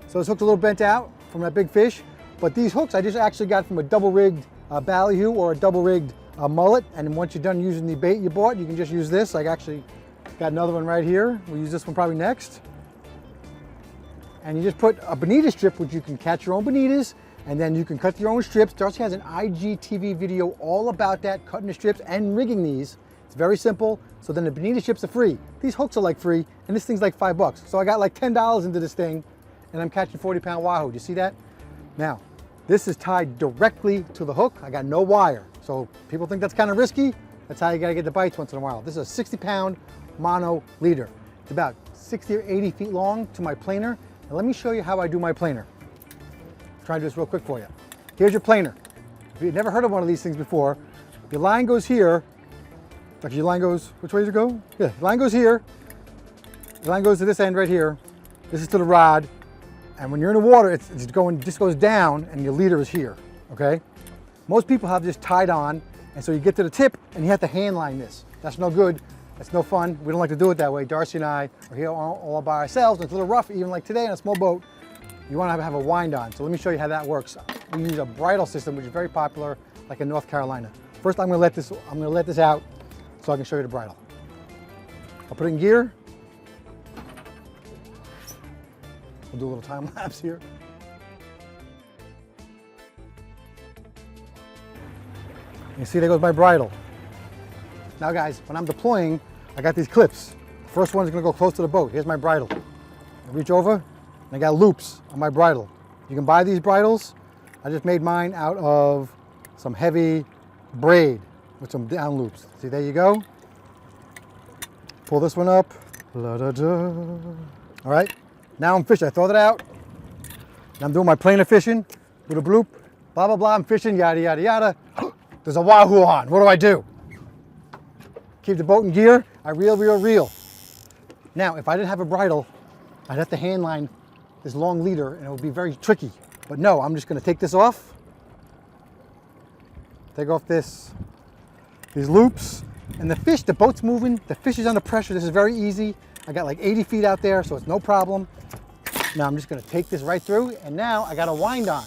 So this hook's a little bent out from that big fish. But these hooks I just actually got from a double rigged ballyhoo or a double rigged mullet. And once you're done using the bait you bought, you can just use this. I actually got another one right here. We'll use this one probably next. And you just put a bonita strip, which you can catch your own bonitas, and then you can cut your own strips. Darcy has an IGTV video all about that, cutting the strips and rigging these. It's very simple. So then the bonita strips are free. These hooks are like free, and this thing's like $5. So I got like $10 into this thing, and I'm catching 40-pound wahoo. Do you see that? Now, this is tied directly to the hook. I got no wire. So people think that's kind of risky. That's how you gotta get the bites once in a while. This is a 60-pound mono leader. It's about 60 or 80 feet long to my planer. And let me show you how I do my planer. Try to do this real quick for you. Here's your planer. If you've never heard of one of these things before, your line goes here. Actually, your line goes, which way does it go? Yeah, the line goes here. The line goes to this end right here. This is to the rod. And when you're in the water, it's just goes down and your leader is here, okay? Most people have this tied on, and so you get to the tip and you have to hand line this. That's no good. That's no fun. We don't like to do it that way. Darcy and I are here all by ourselves. It's a little rough, even like today on a small boat. You want to have a wind on. So let me show you how that works. We use a bridle system, which is very popular, like in North Carolina. First, I'm going to let this out so I can show you the bridle. I'll put it in gear. We'll do a little time lapse here. You see, there goes my bridle. Now guys, when I'm deploying, I got these clips. First one's gonna go close to the boat. Here's my bridle. I reach over, and I got loops on my bridle. You can buy these bridles. I just made mine out of some heavy braid with some down loops. See, there you go. Pull this one up. La-da-da. All right, now I'm fishing. I throw that out. Now I'm doing my planer fishing with a bloop. Blah, blah, blah, I'm fishing, yada, yada, yada. There's a Wahoo on. What do I do? Keep the boat in gear. I reel, reel, reel. Now, if I didn't have a bridle, I'd have to hand line this long leader and it would be very tricky. But no, I'm just gonna take this off. Take off these loops. And the fish, the boat's moving, the fish is under pressure. This is very easy. I got like 80 feet out there, so it's no problem. Now I'm just gonna take this right through, and now I got a wind on.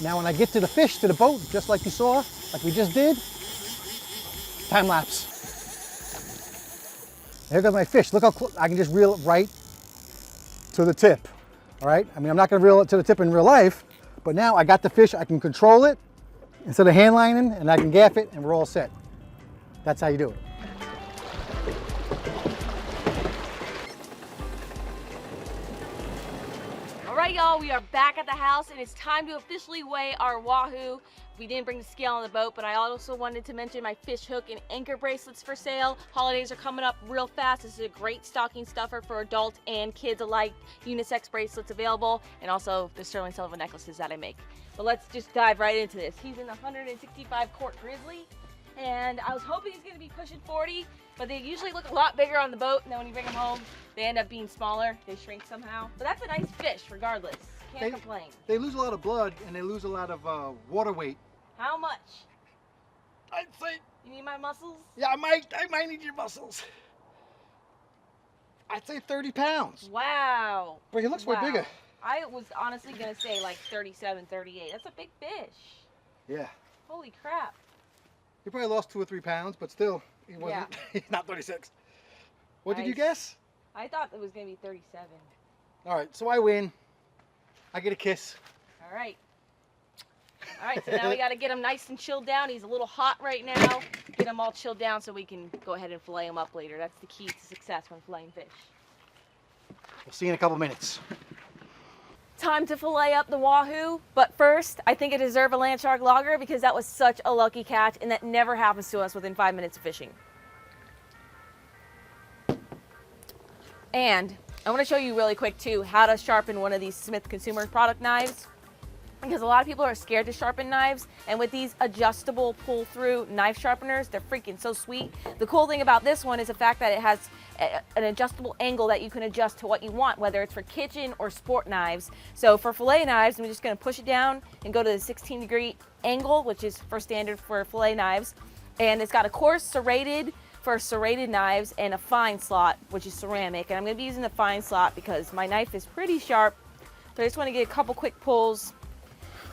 Now when I get to the fish, to the boat, just like you saw, like we just did, time lapse. Here goes my fish. Look how close, I can just reel it right to the tip, all right? I mean, I'm not gonna reel it to the tip in real life, but now I got the fish, I can control it instead of hand lining, and I can gaff it, and we're all set. That's how you do it. All right, y'all, we are back at the house and it's time to officially weigh our Wahoo. We didn't bring the scale on the boat, but I also wanted to mention my fish hook and anchor bracelets for sale. Holidays are coming up real fast. This is a great stocking stuffer for adults and kids alike. Unisex bracelets available, and also the sterling silver necklaces that I make. But let's just dive right into this. He's in the 165 quart grizzly, and I was hoping he's gonna be pushing 40, but they usually look a lot bigger on the boat, and then when you bring them home, they end up being smaller. They shrink somehow. But that's a nice fish regardless. Can't complain. They lose a lot of blood and they lose a lot of water weight. How much? I'd say, You need my muscles? yeah, I might need your muscles. I'd say 30 pounds. Wow. But he looks way bigger. I was honestly gonna say like 37, 38. That's a big fish. Yeah. Holy crap. He probably lost 2 or 3 pounds, but still, he wasn't, he's not 36. What did you guess? I thought it was gonna be 37. All right, so I win. I get a kiss. All right. All right, so now we gotta get him nice and chilled down. He's a little hot right now. Get him all chilled down so we can go ahead and fillet him up later. That's the key to success when filleting fish. We'll see you in a couple minutes. Time to fillet up the Wahoo, but first, I think I deserve a land shark lager because that was such a lucky catch, and that never happens to us within 5 minutes of fishing. And I want to show you really quick too how to sharpen one of these Smith consumer product knives, because a lot of people are scared to sharpen knives, and with these adjustable pull-through knife sharpeners, they're freaking so sweet. The cool thing about this one is the fact that it has an adjustable angle that you can adjust to what you want, whether it's for kitchen or sport knives. So for fillet knives, I'm just going to push it down and go to the 16-degree angle, which is for standard for fillet knives, and it's got a coarse serrated for serrated knives and a fine slot, which is ceramic, and I'm going to be using the fine slot because my knife is pretty sharp, so I just want to get a couple quick pulls.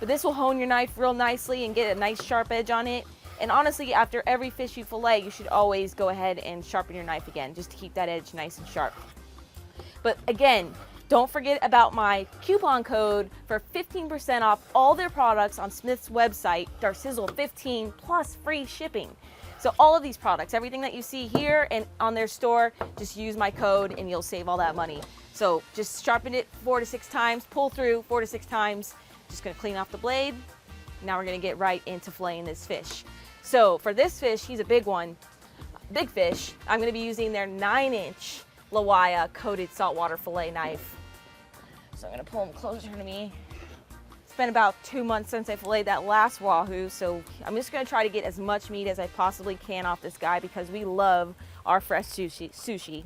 But this will hone your knife real nicely and get a nice sharp edge on it. And honestly, after every fish you fillet, you should always go ahead and sharpen your knife again, just to keep that edge nice and sharp. But again, don't forget about my coupon code for 15% off all their products on Smith's website, Darsizzle15, plus free shipping. So all of these products, everything that you see here and on their store, just use my code and you'll save all that money. So just sharpen it 4 to 6 times, pull through 4 to 6 times. Just gonna clean off the blade. Now we're gonna get right into filleting this fish. So for this fish, he's a big one, big fish. I'm gonna be using their 9-inch Lawaya coated saltwater fillet knife. So I'm gonna pull him closer to me. It's been about 2 months since I filleted that last Wahoo, so I'm just gonna try to get as much meat as I possibly can off this guy because we love our fresh sushi.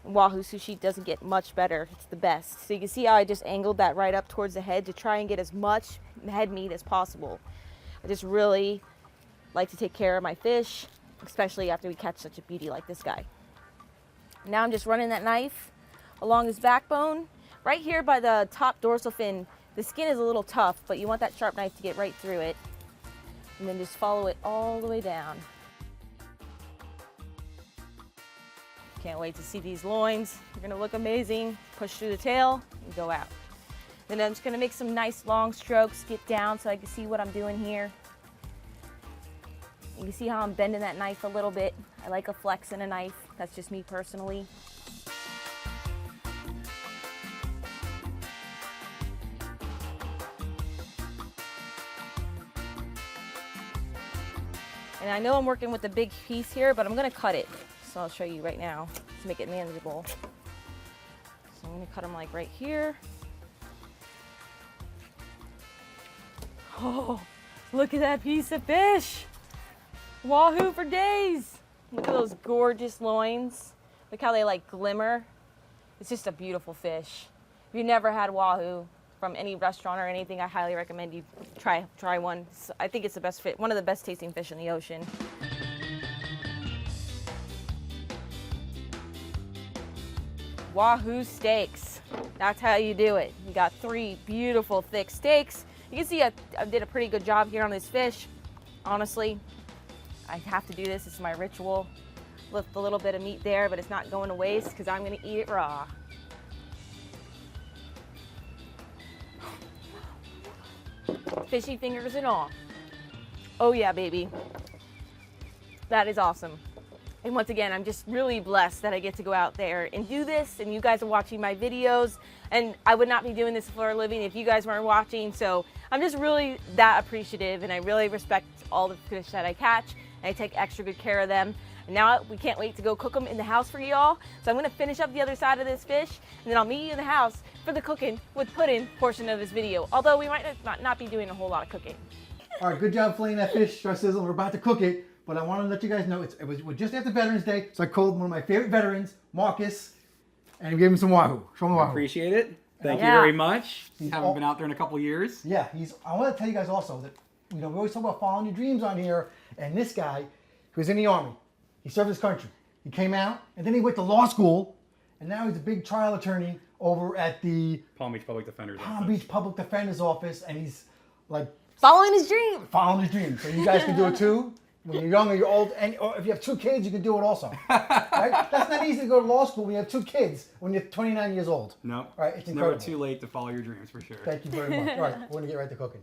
Wahoo sushi doesn't get much better. It's the best. So you can see how I just angled that right up towards the head to try and get as much head meat as possible. I just really like to take care of my fish, especially after we catch such a beauty like this guy. Now I'm just running that knife along his backbone. Right here by the top dorsal fin, the skin is a little tough, but you want that sharp knife to get right through it. And then just follow it all the way down. Can't wait to see these loins. They're gonna look amazing. Push through the tail and go out. Then I'm just gonna make some nice long strokes, get down so I can see what I'm doing here. You can see how I'm bending that knife a little bit. I like a flex in a knife. That's just me personally. And I know I'm working with a big piece here, but I'm gonna cut it. So I'll show you right now to make it manageable. So I'm gonna cut them like right here. Oh, look at that piece of fish. Wahoo for days. Look at those gorgeous loins. Look how they like glimmer. It's just a beautiful fish. If you've never had wahoo from any restaurant or anything, I highly recommend you try one. I think it's the best one of the best tasting fish in the ocean. Wahoo steaks. That's how you do it. You got 3 beautiful thick steaks. You can see I did a pretty good job here on this fish. Honestly, I have to do this. It's my ritual. Lift a little bit of meat there, but it's not going to waste because I'm going to eat it raw. Fishy fingers and all. Oh yeah, baby. That is awesome. And once again, I'm just really blessed that I get to go out there and do this, and you guys are watching my videos, and I would not be doing this for a living if you guys weren't watching. So I'm just really that appreciative, and I really respect all the fish that I catch, and I take extra good care of them. And now we can't wait to go cook them in the house for y'all. So I'm gonna finish up the other side of this fish, and then I'll meet you in the house for the cooking with pudding portion of this video. Although we might not be doing a whole lot of cooking. All right, good job filleting that fish, Chef Sizzle. We're about to cook it, but I want to let you guys know we're just after Veterans Day, so I called one of my favorite veterans, Marcus, and gave him some wahoo. Show him the wahoo. Appreciate it. Thank you very much. He's Haven't been out there in a couple years. Yeah, I want to tell you guys also that we always talk about following your dreams on here, and this guy, who was in the Army, he served his country. He came out, and then he went to law school, and now he's a big trial attorney over at the Palm Beach Public Defender's Office. Palm Beach Public Defender's Office, and he's like Following his dream. following his dream. So you guys can do it too. When you're young or you're old, and or if you have 2 kids, you can do it also. Right? That's not easy to go to law school when you have 2 kids when you're 29 years old. Nope. All right, it's Never incredible. too late to follow your dreams, for sure. Thank you very much. All right, we're gonna get right to cooking.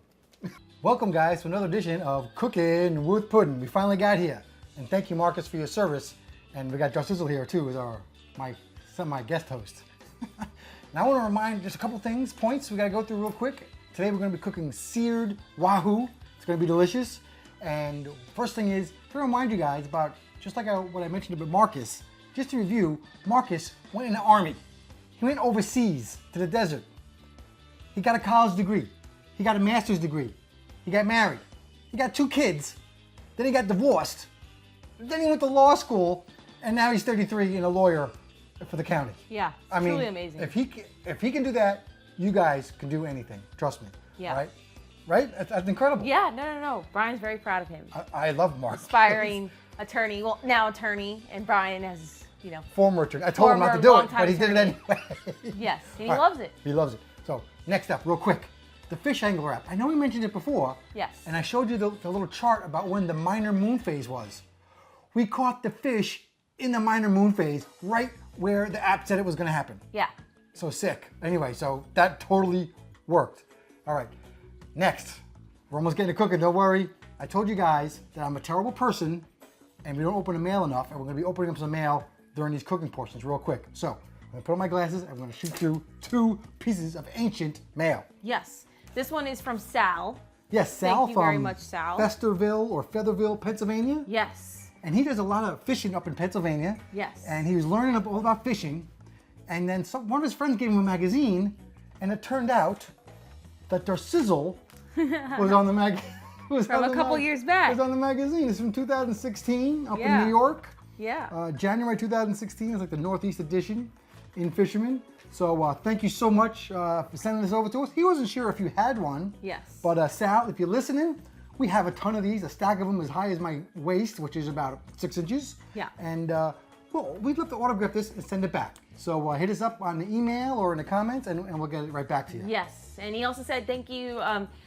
Welcome, guys, to another edition of Cooking with Puddin'. We finally got here, and thank you, Marcus, for your service. And we got Joe Sizzle here too, as my guest host. Now I want to remind just a couple things, points we got to go through real quick. Today we're going to be cooking seared wahoo. It's going to be delicious. And first thing is to remind you guys about, just like what I mentioned about Marcus, just to review, Marcus went in the Army. He went overseas to the desert. He got a college degree. He got a master's degree. He got married. He got 2 kids. Then he got divorced. Then he went to law school, and now he's 33 and a lawyer for the county. Yeah, I mean, truly amazing. If he can do that, you guys can do anything. Trust me. Yeah. Right? Right? That's incredible. Yeah, no. Brian's very proud of him. I love Mark. Aspiring attorney, well, now attorney, and Brian has, Former attorney. I told him not to do it, longtime but he did it attorney. anyway. Yes, and he All right. loves it. He loves it. So next up, real quick, the fish angler app. I know we mentioned it before. Yes. And I showed you the little chart about when the minor moon phase was. We caught the fish in the minor moon phase, right where the app said it was going to happen. Yeah. So sick. Anyway, so that totally worked. All right, next. We're almost getting to cooking, don't worry. I told you guys that I'm a terrible person and we don't open the mail enough, and we're gonna be opening up some mail during these cooking portions real quick. So, I'm gonna put on my glasses and I'm gonna shoot through 2 pieces of ancient mail. Yes. This one is from Sal. Yes, Sal Thank you from very much, Sal. Festerville, Pennsylvania. Yes. And he does a lot of fishing up in Pennsylvania. Yes. And he was learning all about fishing. And then one of his friends gave him a magazine, and it turned out that their sizzle was on the magazine. From a couple years back. It was on the magazine. It's from 2016 up Yeah. in New York. Yeah. January 2016 is like the Northeast edition in Fisherman. So thank you so much for sending this over to us. He wasn't sure if you had one. Yes. But Sal, if you're listening, we have a ton of these, a stack of them as high as my waist, which is about 6 inches. Yeah. And well, we'd love to autograph this and send it back. So hit us up on the email or in the comments, and we'll get it right back to you. Yes, and he also said thank you.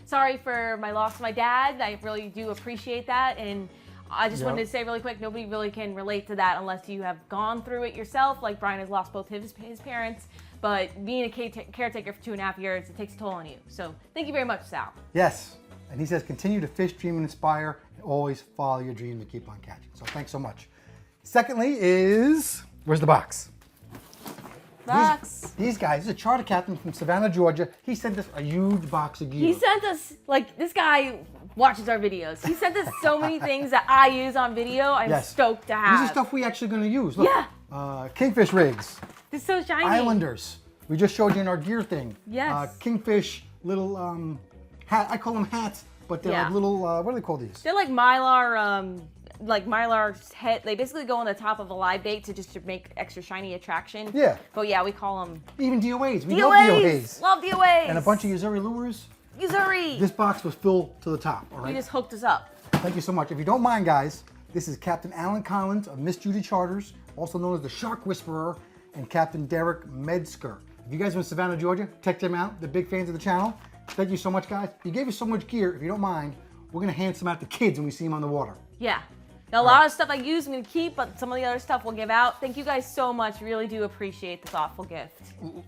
Sorry for my loss of my dad. I really do appreciate that, and I just wanted to say really quick, nobody really can relate to that unless you have gone through it yourself. Like Brian has lost both his parents, but being a caretaker for 2.5 years, it takes a toll on you. So thank you very much, Sal. Yes, and he says continue to fish, dream, and inspire, and always follow your dream and keep on catching. So thanks so much. Secondly is, where's the box? Box. These guys, this is a charter captain from Savannah, Georgia. He sent us a huge box of gear. He sent us, like, this guy watches our videos. He sent us so many things that I use on video. I'm stoked to have. These are stuff we actually going to use. Look, Yeah. Kingfish rigs. It's so shiny. Islanders. We just showed you in our gear thing. Yes. Kingfish little hat. I call them hats, but they're like little, what do they call these? They're like Mylar, head. They basically go on the top of a live bait to make extra shiny attraction. Yeah. But yeah, we call them Even DOAs. We DOAs. love DOAs. Love DOAs. And a bunch of Uzuri lures. Uzuri. This box was filled to the top, all right? You just hooked us up. Thank you so much. If you don't mind, guys, this is Captain Alan Collins of Miss Judy Charters, also known as the Shark Whisperer, and Captain Derek Metzger. If you guys are in Savannah, Georgia, check them out. They're big fans of the channel. Thank you so much, guys. You gave us so much gear. If you don't mind, we're going to hand some out to kids when we see them on the water. Yeah. Now, a lot of stuff I use I'm going to keep, but some of the other stuff we'll give out. Thank you guys so much. Really do appreciate the thoughtful gift.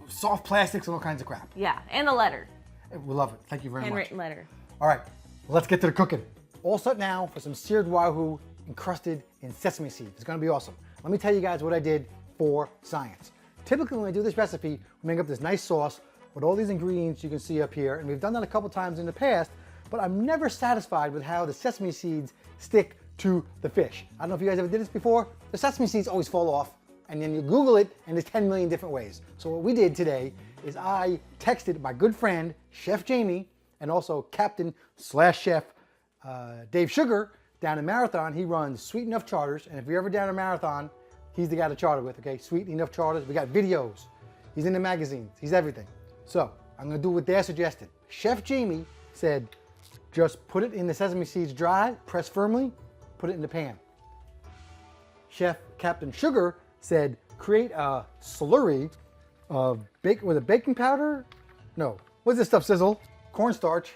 Soft plastics and all kinds of crap. Yeah, and the letter. We love it. Thank you very much. Handwritten letter. All right, let's get to the cooking. All set now for some seared wahoo encrusted in sesame seeds. It's going to be awesome. Let me tell you guys what I did for science. Typically, when I do this recipe, we make up this nice sauce with all these ingredients you can see up here, and we've done that a couple times in the past, but I'm never satisfied with how the sesame seeds stick to the fish. I don't know if you guys ever did this before. The sesame seeds always fall off, and then you Google it, and there's 10 million different ways. So what we did today is I texted my good friend, Chef Jamie, and also Captain/Chef Dave Sugar down in Marathon. He runs Sweet Enough Charters, and if you're ever down in Marathon, he's the guy to charter with, okay? Sweet Enough Charters. We got videos. He's in the magazines. He's everything. So I'm going to do what Dad suggested. Chef Jamie said, just put it in the sesame seeds dry, press firmly, put it in the pan. Chef Captain Sugar said, create a slurry of baking powder? No. What's this stuff, Sizzle? Cornstarch.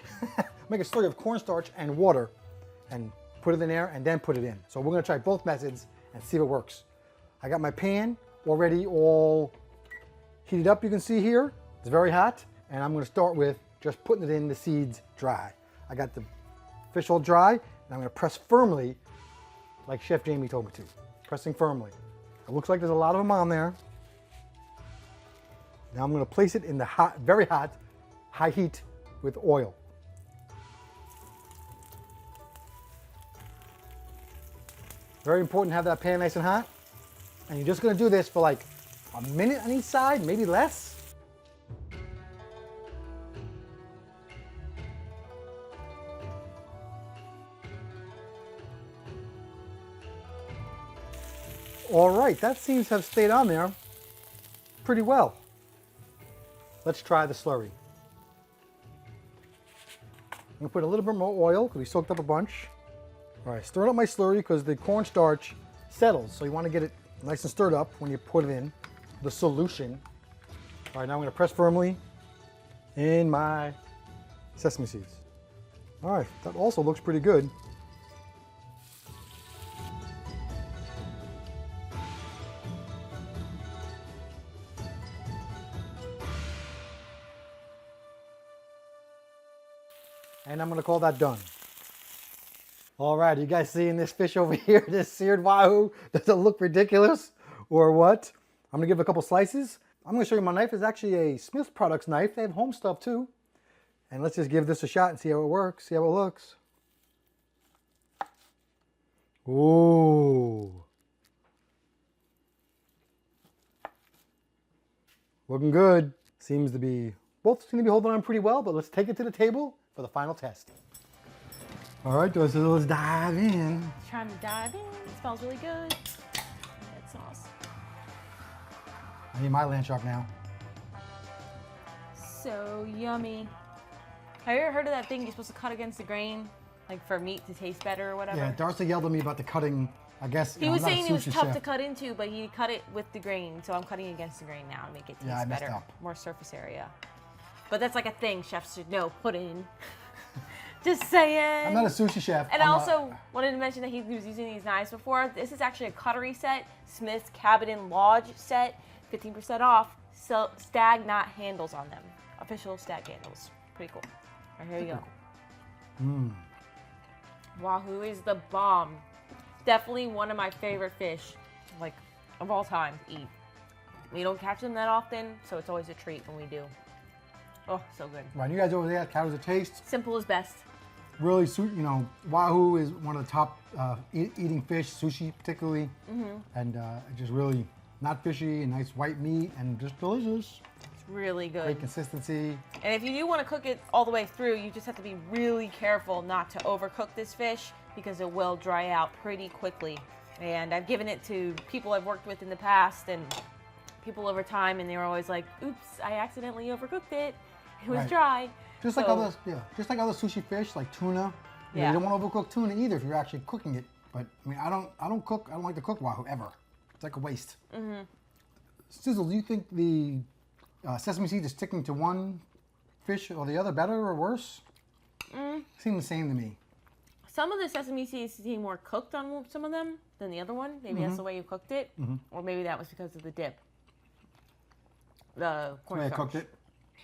Make a slurry of cornstarch and water and put it in there and then put it in. So we're going to try both methods and see if it works. I got my pan already all heated up, you can see here. It's very hot, and I'm going to start with just putting it in the seeds dry. I got the fish all dry, and I'm going to press firmly like Chef Jamie told me to. Pressing firmly. It looks like there's a lot of them on there. Now I'm going to place it in the hot, very hot, high heat with oil. Very important to have that pan nice and hot. And you're just going to do this for like a minute on each side, maybe less. All right, that seems to have stayed on there pretty well. Let's try the slurry. I'm gonna put a little bit more oil because we soaked up a bunch. All right, stirring up my slurry because the cornstarch settles, so you want to get it nice and stirred up when you put it in the solution. All right, now I'm gonna press firmly in my sesame seeds. All right, that also looks pretty good. And I'm gonna call that done. All right, you guys seeing this fish over here, this seared wahoo? Does it look ridiculous or what? I'm gonna give it a couple slices. I'm gonna show you my knife. It's actually a Smith Products knife. They have home stuff too. And let's just give this a shot and see how it works, see how it looks. Ooh. Looking good. Both seem to be holding on pretty well, but let's take it to the table for the final test. All right, so let's dive in. Trying to dive in. It smells really good. That sauce. I need my land shark now. So yummy. Have you ever heard of that thing you're supposed to cut against the grain? Like for meat to taste better or whatever? Yeah, Darcy yelled at me about the cutting, I guess. He was saying it was tough chef. to cut into, but he cut it with the grain. So I'm cutting against the grain now to make it Yeah, I taste messed better. up. More surface area. But that's like a thing chefs should know, put in. Just saying. I'm not a sushi chef. And I also wanted to mention that he was using these knives before. This is actually a cutlery set, Smith's Cabin & Lodge set, 15% off. So stag knot handles on them. Official stag handles. Pretty cool. All right, here you go. Mmm. Wahoo is the bomb. Definitely one of my favorite fish. of all time to eat. We don't catch them that often, so it's always a treat when we do. Oh, so good. Right, you guys over there, how does it taste? Simple is best. Really, you know, Wahoo is one of the top eating fish, sushi particularly, and just really not fishy and nice white meat and just delicious. It's really good. Great consistency. And if you do want to cook it all the way through, you just have to be really careful not to overcook this fish because it will dry out pretty quickly. And I've given it to people I've worked with in the past and people over time, and they were always like, "Oops, I accidentally overcooked it. It was Right. dry." Just like other, just like other sushi fish, like tuna. You know, you don't want to overcook tuna either if you're actually cooking it. But I mean, I don't cook. I don't like to cook Wahoo ever. It's like a waste. Sizzle, do you think the sesame seeds are sticking to one fish or the other better or worse? Seem the same to me. Some of the sesame seeds seem more cooked on some of them than the other one. Maybe that's the way you cooked it, or maybe that was because of the dip. The The way I cornstarch. cooked it.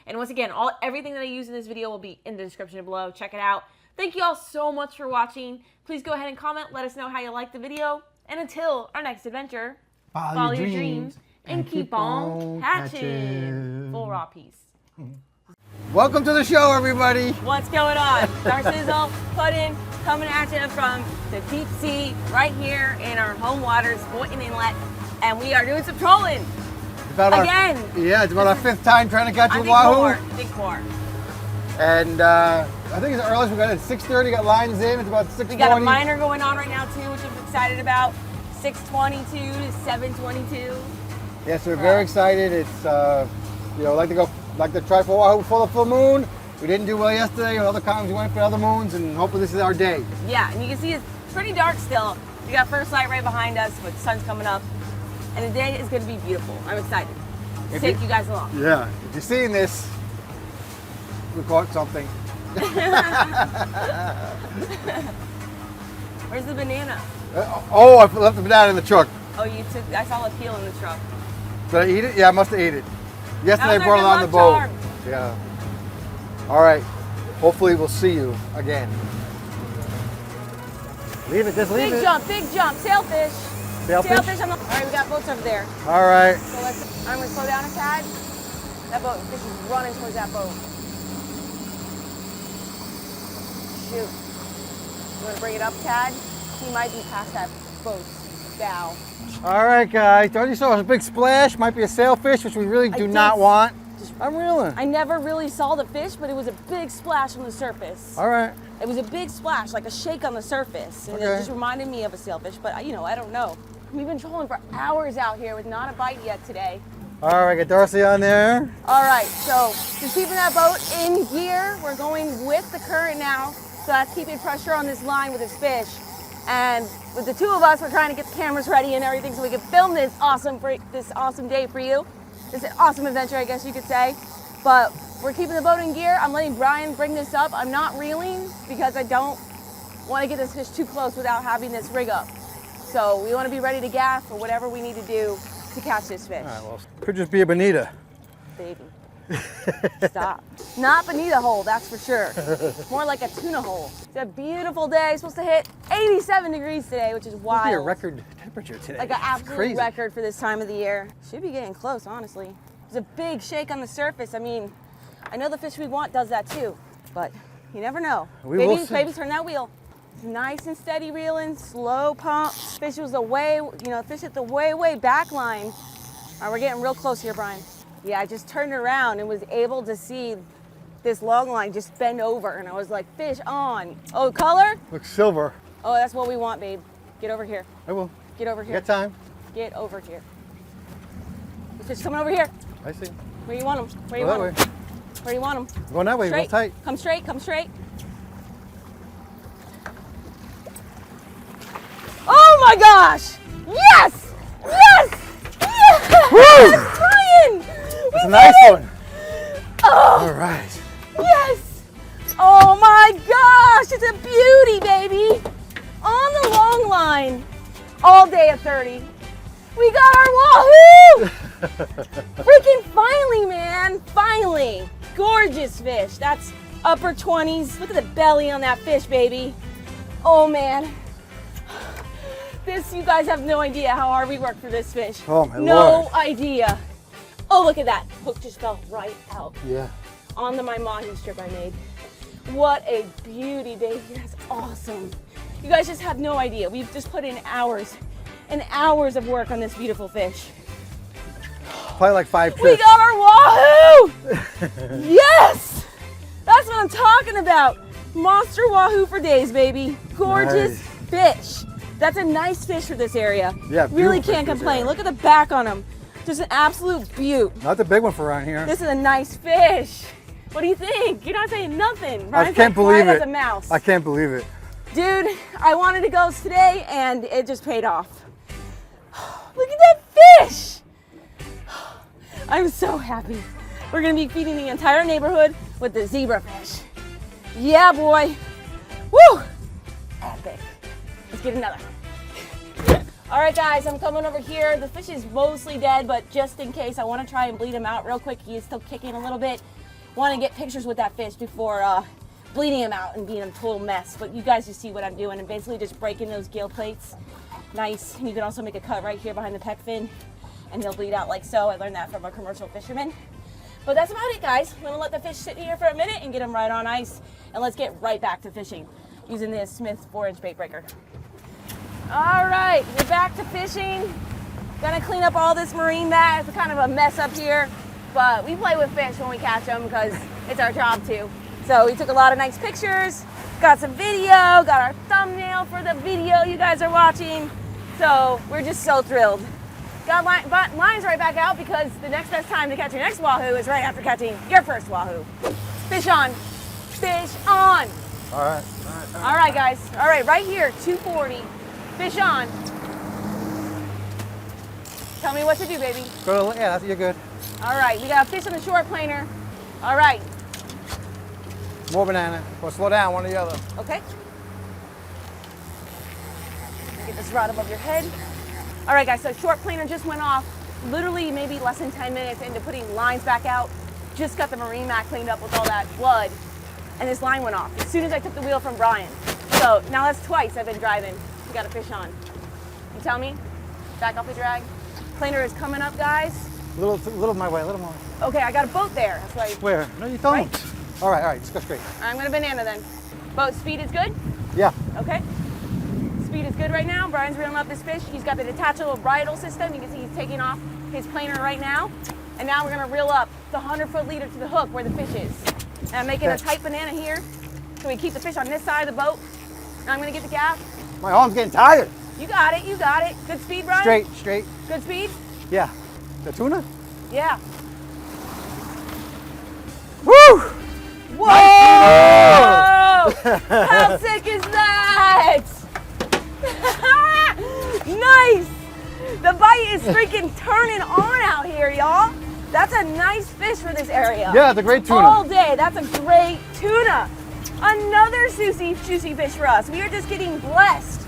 And once again, everything that I use in this video will be in the description below. Check it out. Thank you all so much for watching. Please go ahead and comment. Let us know how you liked the video. And until our next adventure, follow your dreams and keep on catching. Full raw piece. Welcome to the show, everybody. What's going on? Our sizzle, pudding, coming at you from the deep sea right here in our home waters, Boynton Inlet. And we are doing some trolling. Again. It's about our 5th time trying to catch I a think Wahoo. more. I think more. And I think it's the earliest we got it at 6:30. Got lines in. It's about 6:40. We got a minor going on right now too, which I'm excited about. 6:22 to 7:22. Yes, we're very excited. It's you know, like to try for Wahoo for the full moon. We didn't do well yesterday, and other times we went for other moons, and hopefully this is our day. Yeah, and you can see it's pretty dark still. We got first light right behind us, but the sun's coming up, and the day is going to be beautiful. I'm excited to take you guys along. Yeah, if you're seeing this, we caught something. Where's the banana? Oh, I left the banana in the truck. Oh, I saw a peel in the truck. Did I eat it? Yeah, I must have ate it. Yesterday I That was brought it our on the good boat. luck charm. Yeah. All right. Hopefully we'll see you again. Leave it. Just leave it. Big jump. Sailfish. Sailfish? Sailfish. All right, we got boats over there. All right. So I'm going to slow down a tad. That fish is running towards that boat. Shoot. You want to bring it up, Tad? He might be past that boat's bow. All right, guys. Already saw a big splash. Might be a sailfish, which we really do not want. I'm reeling. I never really saw the fish, but it was a big splash on the surface. All right. It was a big splash, like a shake on the surface. And it just reminded me of a sailfish, but you know, I don't know. We've been trolling for hours out here with not a bite yet today. All right, get Darcy on there. All right, so just keeping that boat in gear. We're going with the current now, so that's keeping pressure on this line with this fish. And with the two of us, we're trying to get the cameras ready and everything so we can film this awesome day for you. This awesome adventure, I guess you could say. But we're keeping the boat in gear. I'm letting Brian bring this up. I'm not reeling because I don't want to get this fish too close without having this rig up. So we want to be ready to gaff or whatever we need to do to catch this fish. All right, well, could just be a bonita. Baby. Stop. Not bonita hole, that's for sure. More like a tuna hole. It's a beautiful day. It's supposed to hit 87 degrees today, which is wild. It's a record temperature today. Like an It's absolute crazy. record for this time of the year. Should be getting close, honestly. There's a big shake on the surface. I mean, I know the fish we want does that too, but you never know. We will see. Baby, turn that wheel. Nice and steady reeling, slow pump. Fish was fish at the way back line. All right, we're getting real close here, Brian. Yeah, I just turned around and was able to see this long line just bend over, and I was like, fish on. Oh, color? Looks silver. Oh, that's what we want, babe. Get over here. I will. Get over here. Get time. Get over here. The fish coming over here. I see. Where you want him? Where you Go want that him? Where you want him? Going that way, real Straight. tight. Come straight. Come straight. Oh my gosh! Yes! Yes! Yes! Woo! I'm crying! That's a nice one. Oh, All right. yes! Oh my gosh! It's a beauty, baby! On the long line, all day at 30. We got our Wahoo! Freaking finally, man! Finally! Gorgeous fish. That's upper 20s. Look at the belly on that fish, baby. Oh man. This, you guys have no idea how hard we work for this fish. Oh, my no Lord. idea. Oh, look at that. Hook just fell right out. Yeah. On the my Wahoo strip I made. What a beauty, baby. That's awesome. You guys just have no idea. We've just put in hours and hours of work on this beautiful fish. Probably like 5 trips. We got our Wahoo! Yes! That's what I'm talking about. Monster Wahoo for days, baby. Gorgeous fish. That's a nice fish for this area. Yeah, really beautiful can't fish for this complain. area. Look at the back on him. Just an absolute beaut. Not the big one for around here. This is a nice fish. What do you think? You're not saying nothing. I can't believe As it. a mouse. I can't believe it. Dude, I wanted to go today and it just paid off. Look at that fish. I'm so happy. We're gonna be feeding the entire neighborhood with the zebra fish. Yeah, boy. Woo! Epic. Let's get another. All right, guys, I'm coming over here. The fish is mostly dead, but just in case, I want to try and bleed him out real quick. He is still kicking a little bit. Want to get pictures with that fish before bleeding him out and being a total mess. But you guys just see what I'm doing and basically just breaking those gill plates. Nice. And you can also make a cut right here behind the pec fin and he'll bleed out like so. I learned that from a commercial fisherman. But that's about it, guys. I'm gonna let the fish sit here for a minute and get them right on ice. And let's get right back to fishing using this Smith 4-inch bait breaker. All right, we're back to fishing. Gonna clean up all this marine mat. It's kind of a mess up here, but we play with fish when we catch them because it's our job to. So we took a lot of nice pictures, got some video, got our thumbnail for the video you guys are watching. So we're just so thrilled. Got lines right back out because the next best time to catch your next Wahoo is right after catching your first Wahoo. Fish on, fish on. All right. All right, guys. All right, right here, 240. Fish on. Tell me what to do, baby. Go to, yeah, you're good. All right, we got a fish on the short planer. All right, More banana. Or slow down, one or the other. okay. Get this rod above your head. All right, guys, so short planer just went off. Literally maybe less than 10 minutes into putting lines back out. Just got the marine mat cleaned up with all that blood. And this line went off as soon as I took the wheel from Brian. So now that's twice I've been driving. We got a fish on. You tell me? Back off the drag. Planer is coming up, guys. Little my way, a little more. Okay, I got a boat there. That's why. Where? No, you don't. Right. All right, just go straight. I'm gonna banana then. Boat speed is good? Yeah. Okay. Speed is good right now. Brian's reeling up this fish. He's got the detachable bridle system. You can see he's taking off his planer right now. And now we're gonna reel up the 100-foot leader to the hook where the fish is. And I'm making a tight banana here so we keep the fish on this side of the boat. And I'm gonna get the gaff. My arm's getting tired. You got it, you got it. Good speed, Brian? Straight. Good speed? Yeah. The tuna? Yeah. Woo! Whoa! How sick is that? Nice! The bite is freaking turning on out here, y'all. That's a nice fish for this area. Yeah, it's a great tuna. All day, that's a great tuna. Another juicy fish for us. We are just getting blessed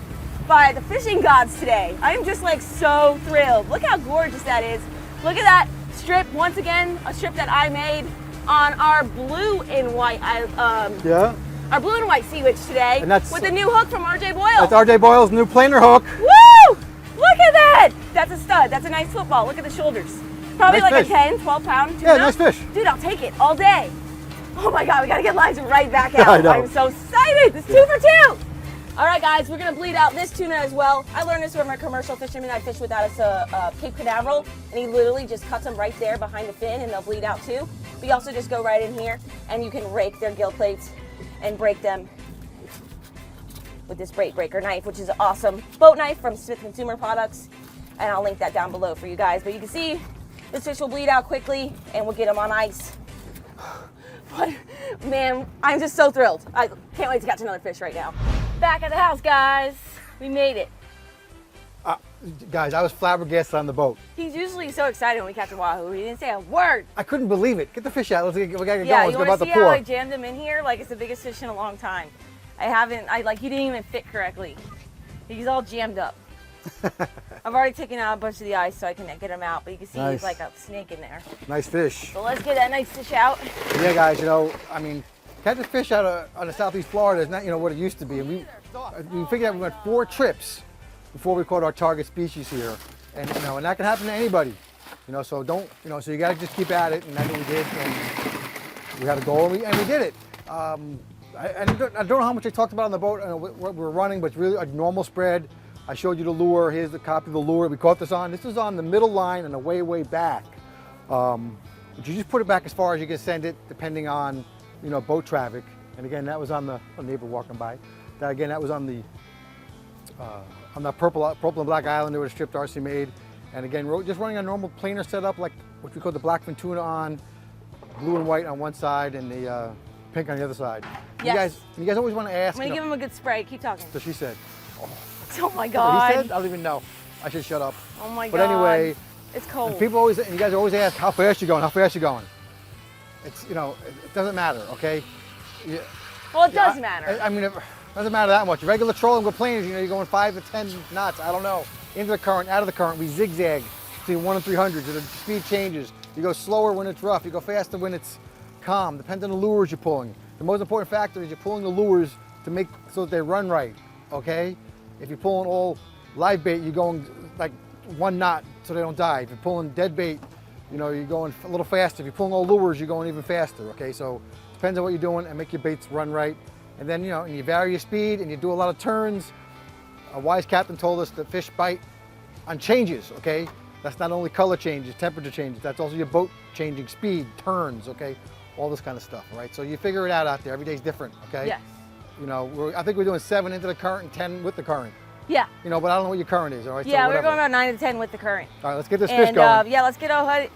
by the fishing gods today. I am just like so thrilled. Look how gorgeous that is. Look at that strip, once again, a strip that I made on our blue and white, Yeah. our blue and white sea witch today, And that's- with the new hook from RJ Boyle. That's RJ Boyle's new planer hook. Woo! Look at that! That's a stud. That's a nice football. Look at the shoulders. Probably Nice like fish. a 10, 12 pound tuna. Yeah, nice fish. Dude, I'll take it all day. Oh my God, we gotta get lines right back out. I know. I'm so excited. It's 2 for 2. All right, guys, we're gonna bleed out this tuna as well. I learned this from a commercial fisherman I fished with out of Cape Canaveral, and he literally just cuts them right there behind the fin, and they'll bleed out too. But you also just go right in here, and you can rake their gill plates and break them with this bait breaker knife, which is an awesome boat knife from Smith Consumer Products, and I'll link that down below for you guys. But you can see this fish will bleed out quickly, and we'll get them on ice. But man, I'm just so thrilled. I can't wait to catch another fish right now. Back at the house, guys. We made it. Guys, I was flabbergasted on the boat. He's usually so excited when we catch a Wahoo. He didn't say a word. I couldn't believe it. Get the fish out. We gotta get Yeah, going. you It's want about to to see how I pour. jammed him in here? Like it's the biggest fish in a long time. He didn't even fit correctly. He's all jammed up. I've already taken out a bunch of the ice so I can get him out, but you can see Nice. he's like a snake in there. Nice fish. So let's get that nice fish out. Yeah, guys, I mean, catching fish out of Southeast Florida is not, what it used to be. And we figured out we went 4 trips before we caught our target species here. And you know, and that can happen to anybody. You know, so don't, you know, so you got to just keep at it, and that's what we did. And we had a goal, and we did it. I don't know how much I talked about on the boat, what we were running, but it's really a normal spread. I showed you the lure. Here's the copy of the lure we caught this on. This is on the middle line and the way back. But you just put it back as far as you can send it, depending on, you know, boat traffic. And again, that was on a neighbor walking by. That was on the purple and black island where the stripped RC made. And again, we're just running a normal planer setup, like what we call the blackfin tuna on, blue and white on one side, and the pink on the other side. Yes. You guys always want to ask. I'm gonna give him a good spray. Keep talking. So she said. Oh my What God. he said? I don't even know. I should shut up. Oh my God. But anyway, it's cold. and you guys always ask, how fast you going? How fast you going? It's, you know, it doesn't matter, okay? Well, it does matter. I mean, it doesn't matter that much. Regular trolling with planers, you know, you're going 5 to 10 knots. I don't know. Into the current, out of the current, we zigzag between 1 and 300. So the speed changes. You go slower when it's rough. You go faster when it's calm. Depends on the lures you're pulling. The most important factor is you're pulling the lures to make so that they run right, okay? If you're pulling all live bait, you're going like 1 knot so they don't die. If you're pulling dead bait, you know, you're going a little faster. If you're pulling all lures, you're going even faster, okay? So it depends on what you're doing, and make your baits run right. And then, you know, and you vary your speed and you do a lot of turns. A wise captain told us that fish bite on changes, okay? That's not only color changes, temperature changes, that's also your boat changing speed, turns, okay? All this kind of stuff, all right? So you figure it out there. Every day's different, okay? Yes. You know, I think we're doing 7 into the current and 10 with the current. Yeah. You know, but I don't know what your current is, all right? Yeah, so we're whatever. going about 9 to 10 with the current. All right, let's get this fish And going. yeah, let's get ahead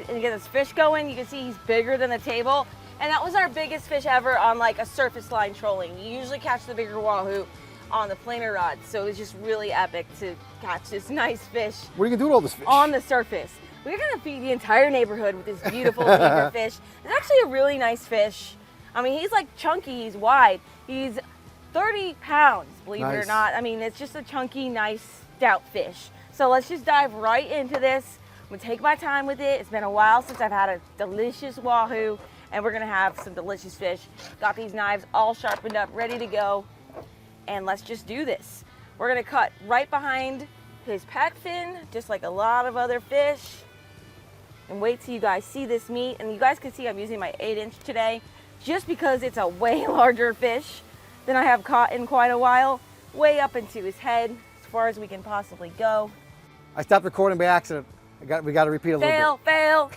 and get this fish going. You can see he's bigger than the table. And that was our biggest fish ever on like a surface line trolling. You usually catch the bigger wahoo on the planer rod. So it was just really epic to catch this nice fish What are you gonna do with all this fish? on the surface. We're gonna feed the entire neighborhood with this beautiful zebra fish. It's actually a really nice fish. I mean, he's like chunky, he's wide. He's 30 pounds, believe it or Nice. not. I mean, it's just a chunky, nice, stout fish. So let's just dive right into this. I'm gonna take my time with it. It's been a while since I've had a delicious wahoo, and we're gonna have some delicious fish. Got these knives all sharpened up, ready to go, and let's just do this. We're gonna cut right behind his pec fin, just like a lot of other fish, and wait till you guys see this meat. And you guys can see I'm using my 8-inch today, just because it's a way larger fish than I have caught in quite a while, way up into his head, as far as we can possibly go. I stopped recording by accident. We got to repeat a little bit. Fail.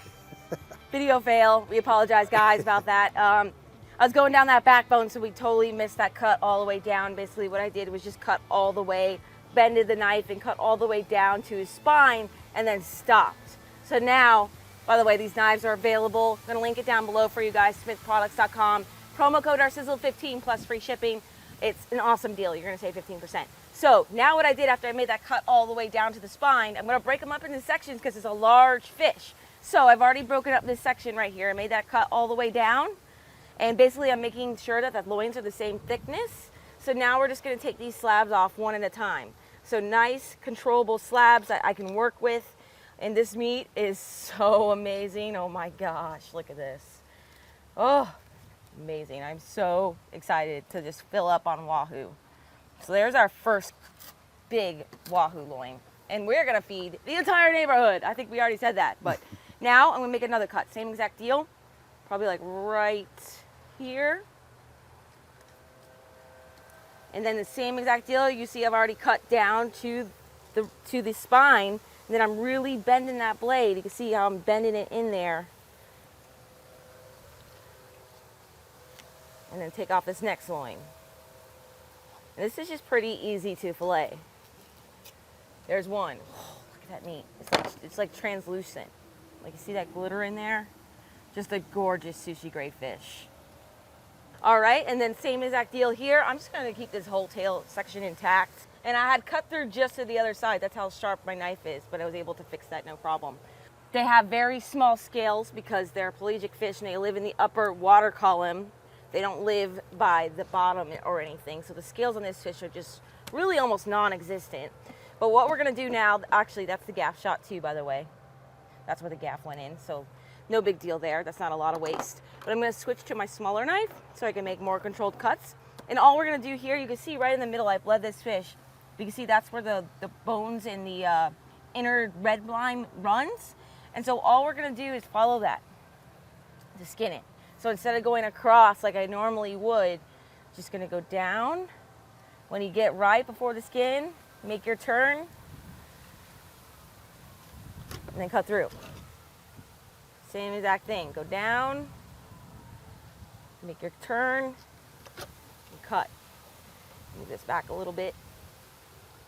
Video fail. We apologize, guys, about that. I was going down that backbone, so we totally missed that cut all the way down. Basically, what I did was just cut all the way, bended the knife, and cut all the way down to his spine, and then stopped. So now, by the way, these knives are available. I'm going to link it down below for you guys, smithproducts.com. Promo code OurSizzle15 plus free shipping. It's an awesome deal. You're going to save 15%. So now what I did after I made that cut all the way down to the spine, I'm going to break them up into sections because it's a large fish. So I've already broken up this section right here. I made that cut all the way down. And basically I'm making sure that the loins are the same thickness. So now we're just going to take these slabs off one at a time. So nice, controllable slabs that I can work with. And this meat is so amazing. Oh my gosh, look at this. Oh. Amazing. I'm so excited to just fill up on wahoo. So there's our first big wahoo loin. And we're going to feed the entire neighborhood. I think we already said that. But now I'm going to make another cut. Same exact deal. Probably like right here. And then the same exact deal. You see I've already cut down to the spine. And then I'm really bending that blade. You can see how I'm bending it in there. And then take off this next loin. And this is just pretty easy to fillet. There's one. Oh, look at that meat. It's like translucent. Like you see that glitter in there? Just a gorgeous sushi grade fish. All right, and then same exact deal here. I'm just gonna keep this whole tail section intact. And I had cut through just to the other side. That's how sharp my knife is, but I was able to fix that no problem. They have very small scales because they're pelagic fish and they live in the upper water column. They don't live by the bottom or anything. So the scales on this fish are just really almost non-existent. But what we're gonna do now, actually that's the gaff shot too, by the way. That's where the gaff went in, so no big deal there. That's not a lot of waste. But I'm gonna switch to my smaller knife so I can make more controlled cuts. And all we're gonna do here, you can see right in the middle, I bled this fish You can see that's where the bones in the inner red line runs. And so all we're gonna do is follow that to skin it. So instead of going across like I normally would, just gonna go down. When you get right before the skin, make your turn, and then cut through. Same exact thing, go down, make your turn, and cut. Move this back a little bit.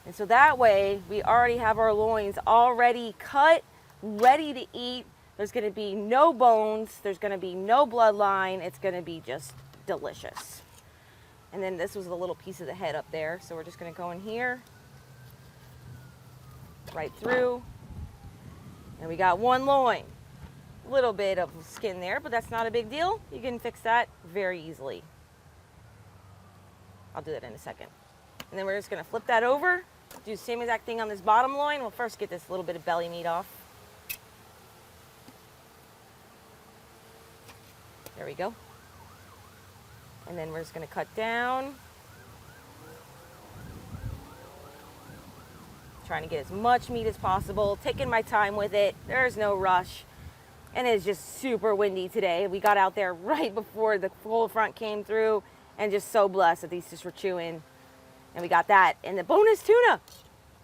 And so that way, we already have our loins already cut, ready to eat. There's gonna be no bones, there's gonna be no bloodline, it's gonna be just delicious. And then this was a little piece of the head up there, so we're just gonna go in here, right through, and we got one loin. A little bit of skin there, but that's not a big deal. You can fix that very easily. I'll do that in a second. And then we're just gonna flip that over, do the same exact thing on this bottom loin. We'll first get this little bit of belly meat off. There we go. And then we're just gonna cut down. Trying to get as much meat as possible, taking my time with it. There's no rush. And it's just super windy today. We got out there right before the cold front came through and just so blessed that these fish were chewing. And we got that. And the bonus tuna.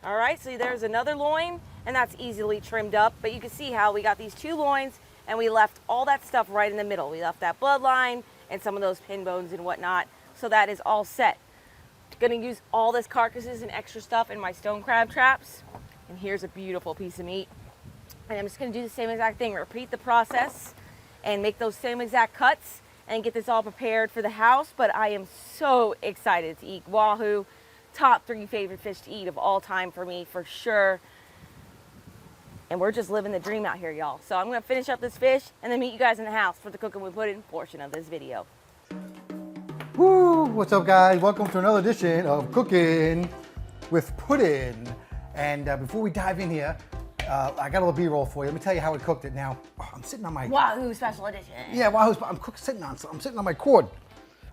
All right, so there's another loin and that's easily trimmed up. But you can see how we got these two loins and we left all that stuff right in the middle. We left that bloodline and some of those pin bones and whatnot. So that is all set. Gonna use all this carcasses and extra stuff in my stone crab traps. And here's a beautiful piece of meat. And I'm just gonna do the same exact thing, repeat the process and make those same exact cuts and get this all prepared for the house. But I am so excited to eat Wahoo. Top 3 favorite fish to eat of all time for me, for sure. And we're just living the dream out here, y'all. So I'm gonna finish up this fish and then meet you guys in the house for the cooking with pudding portion of this video. Woo! What's up, guys? Welcome to another edition of Cooking with Pudding. And before we dive in here, I got a little B-roll for you. Let me tell you how I cooked it. Now, I'm sitting on my Wahoo special edition. Yeah, Wahoo's. I'm sitting on my cord.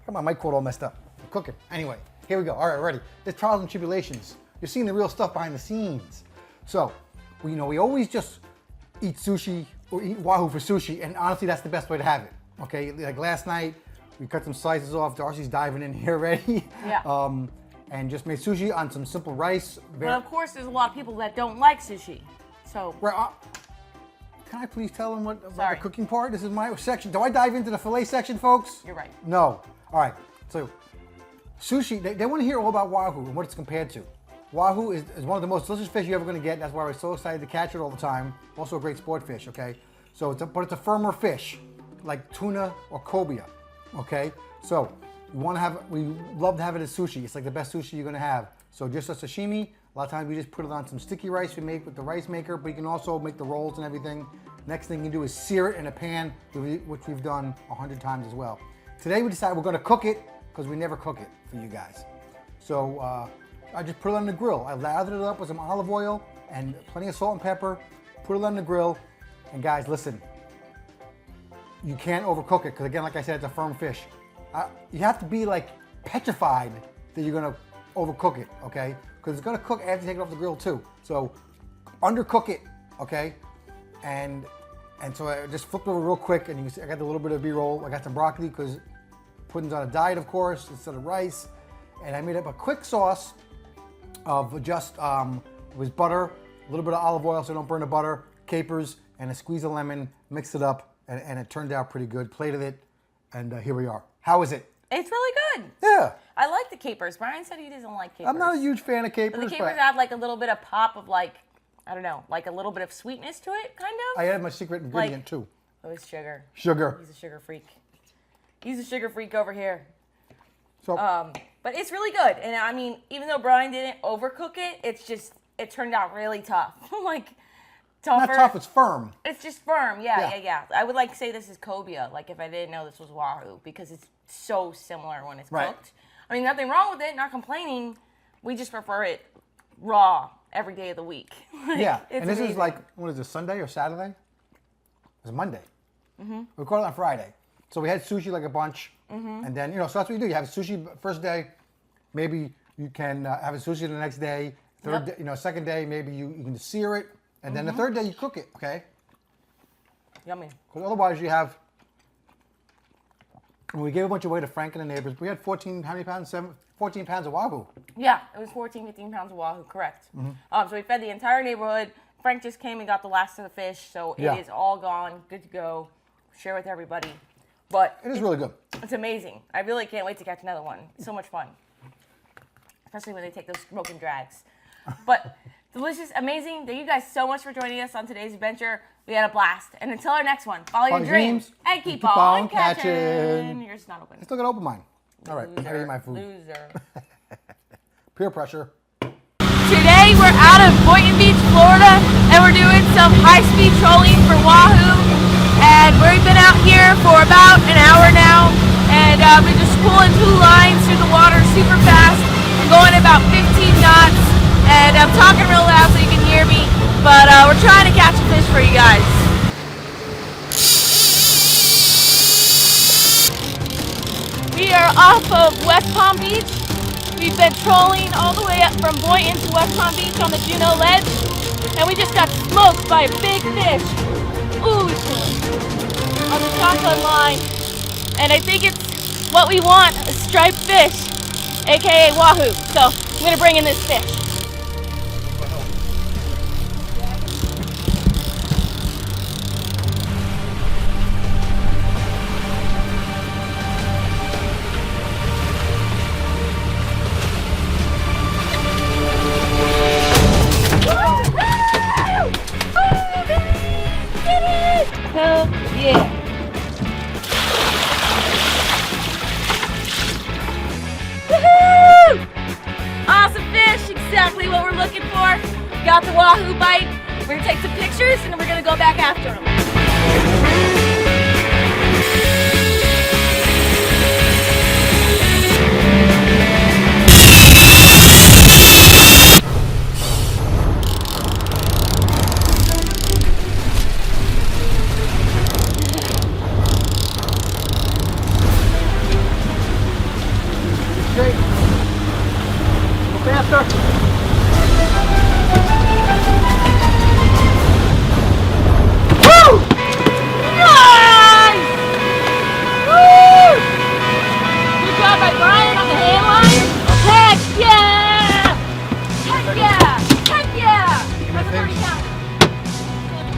Got my mic cord all messed up. I'm cooking. Anyway, here we go. All right, ready. There's trials and tribulations. You're seeing the real stuff behind the scenes. So, we always just eat sushi or eat Wahoo for sushi, and honestly, that's the best way to have it. Okay, like last night, we cut some slices off. Darcy's diving in here already. Yeah. And just made sushi on some simple rice. But of course, there's a lot of people that don't like sushi. So. Can I please tell them about Sorry. the cooking part? This is my section. Do I dive into the fillet section, folks? You're right. No. All right. So, sushi, they want to hear all about Wahoo and what it's compared to. Wahoo is one of the most delicious fish you're ever going to get. That's why we're so excited to catch it all the time. Also a great sport fish, okay? So, but it's a firmer fish, like tuna or cobia, okay? So, we love to have it as sushi. It's like the best sushi you're going to have. So, just a sashimi. A lot of times we just put it on some sticky rice we make with the rice maker, but you can also make the rolls and everything. Next thing you can do is sear it in a pan, which we've done 100 times as well. Today we decided we're going to cook it because we never cook it for you guys. So I just put it on the grill. I lathered it up with some olive oil and plenty of salt and pepper, put it on the grill, and guys, listen, you can't overcook it because again, like I said, it's a firm fish. You have to be like petrified that you're going to overcook it, okay? Because it's going to cook after you take it off the grill too. So undercook it, okay? And so I just flipped over real quick, and you can see I got a little bit of B-roll. I got some broccoli because pudding's on a diet, of course, instead of rice. And I made up a quick sauce of just with butter, a little bit of olive oil so don't burn the butter, capers, and a squeeze of lemon. Mixed it up, and it turned out pretty good. Plated it, and here we are. How is it? It's really good. Yeah. I like the capers. Brian said he doesn't like capers. I'm not a huge fan of capers. But the capers add like a little bit of pop of like, I don't know, like a little bit of sweetness to it, kind of. I added my secret ingredient too. Oh, it's sugar. Sugar. He's a sugar freak. He's a sugar freak over here. So, but it's really good. And I mean, even though Brian didn't overcook it, it turned out really tough. Like, tougher. not tough, it's firm. It's just firm. Yeah. I would like to say this is cobia, like if I didn't know this was Wahoo, because it's so similar when it's cooked. I mean, nothing wrong with it, not complaining. We just prefer it raw every day of the week. Yeah, it's and this amazing. is like, what is this, Sunday or Saturday? It's Monday. We recorded on Friday. So we had sushi like a bunch, and then, so that's what you do. You have sushi first day, maybe You can have a sushi the next day. Third, day, second day maybe you can sear it, and then the third day you cook it. Okay. Yummy. Because otherwise you have. When we gave a bunch away to Frank and the neighbors, we had 14. How many pounds? 14 pounds of Wahoo. Yeah, it was 14, 15 pounds of Wahoo. Correct. So we fed the entire neighborhood. Frank just came and got the last of the fish, so it is all gone, good to go. Share with everybody. But it is really good. It's amazing. I really can't wait to catch another one. It's so much fun, especially when they take those smoking drags. But delicious, amazing. Thank you guys so much for joining us on today's adventure. We had a blast. And until our next one, follow your dreams and keep on catching. Yours is not open. I still got to open mine. All right, I gotta eat my food. Loser. Peer pressure. Today we're out of Boynton Beach, Florida, and we're doing some high-speed trolling for Wahoo. And we've been out here for about an hour now, and we're just pulling 2 lines through the water super fast. We're going about 15 knots, and I'm talking real loud so you can hear me, but we're trying to catch a fish for you guys. We are off of West Palm Beach. We've been trolling all the way up from Boynton to West Palm Beach on the Juneau Ledge, and we just got smoked by a big fish. Ooh, on the shotgun line, and I think it's what we want, a striped fish, aka Wahoo. So I'm gonna bring in this fish. Hell yeah. Woohoo! Awesome fish, exactly what we're looking for. Got the Wahoo bite. We're gonna take some pictures and then we're gonna go back after them. Great. Go faster. Woo! Nice! Woo! Good job by Brian on the hand line. Heck yeah! Heck yeah! Heck yeah! That's a 30 pounder.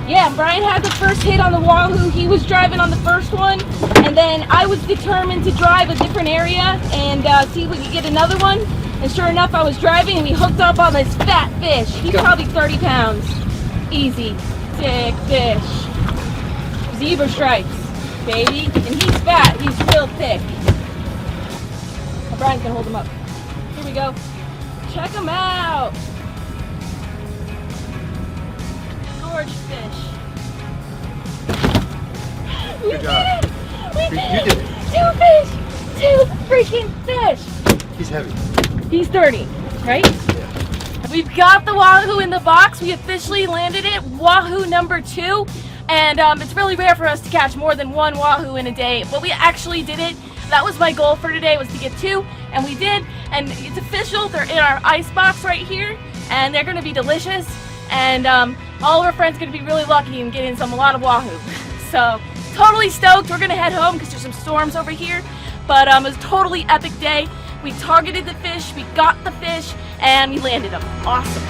Yeah, Brian had the first hit on the Wahoo. He was driving on the first one, and then I was determined to drive a different area and see if we could get another one. And sure enough, I was driving and we hooked up on this fat fish. He's probably 30 pounds. Easy. Sick fish. Zebra stripes, baby. And he's fat. He's real thick. Oh, Brian's gonna hold him up. Here we go. Check him out. Gorgeous fish. We Good job. did it! We did You it! did it. 2 fish! 2 freaking fish! He's heavy. He's 30, right? Yeah. We've got the Wahoo in the box. We officially landed it, Wahoo number 2. And it's really rare for us to catch more than 1 Wahoo in a day, but we actually did it. That was my goal for today, was to get 2, and we did. And it's official, they're in our ice box right here, and they're gonna be delicious. And all of our friends are gonna be really lucky and getting a lot of Wahoo. So, totally stoked. We're gonna head home because there's some storms over here. But it was a totally epic day. We targeted the fish, we got the fish, and we landed them. Awesome.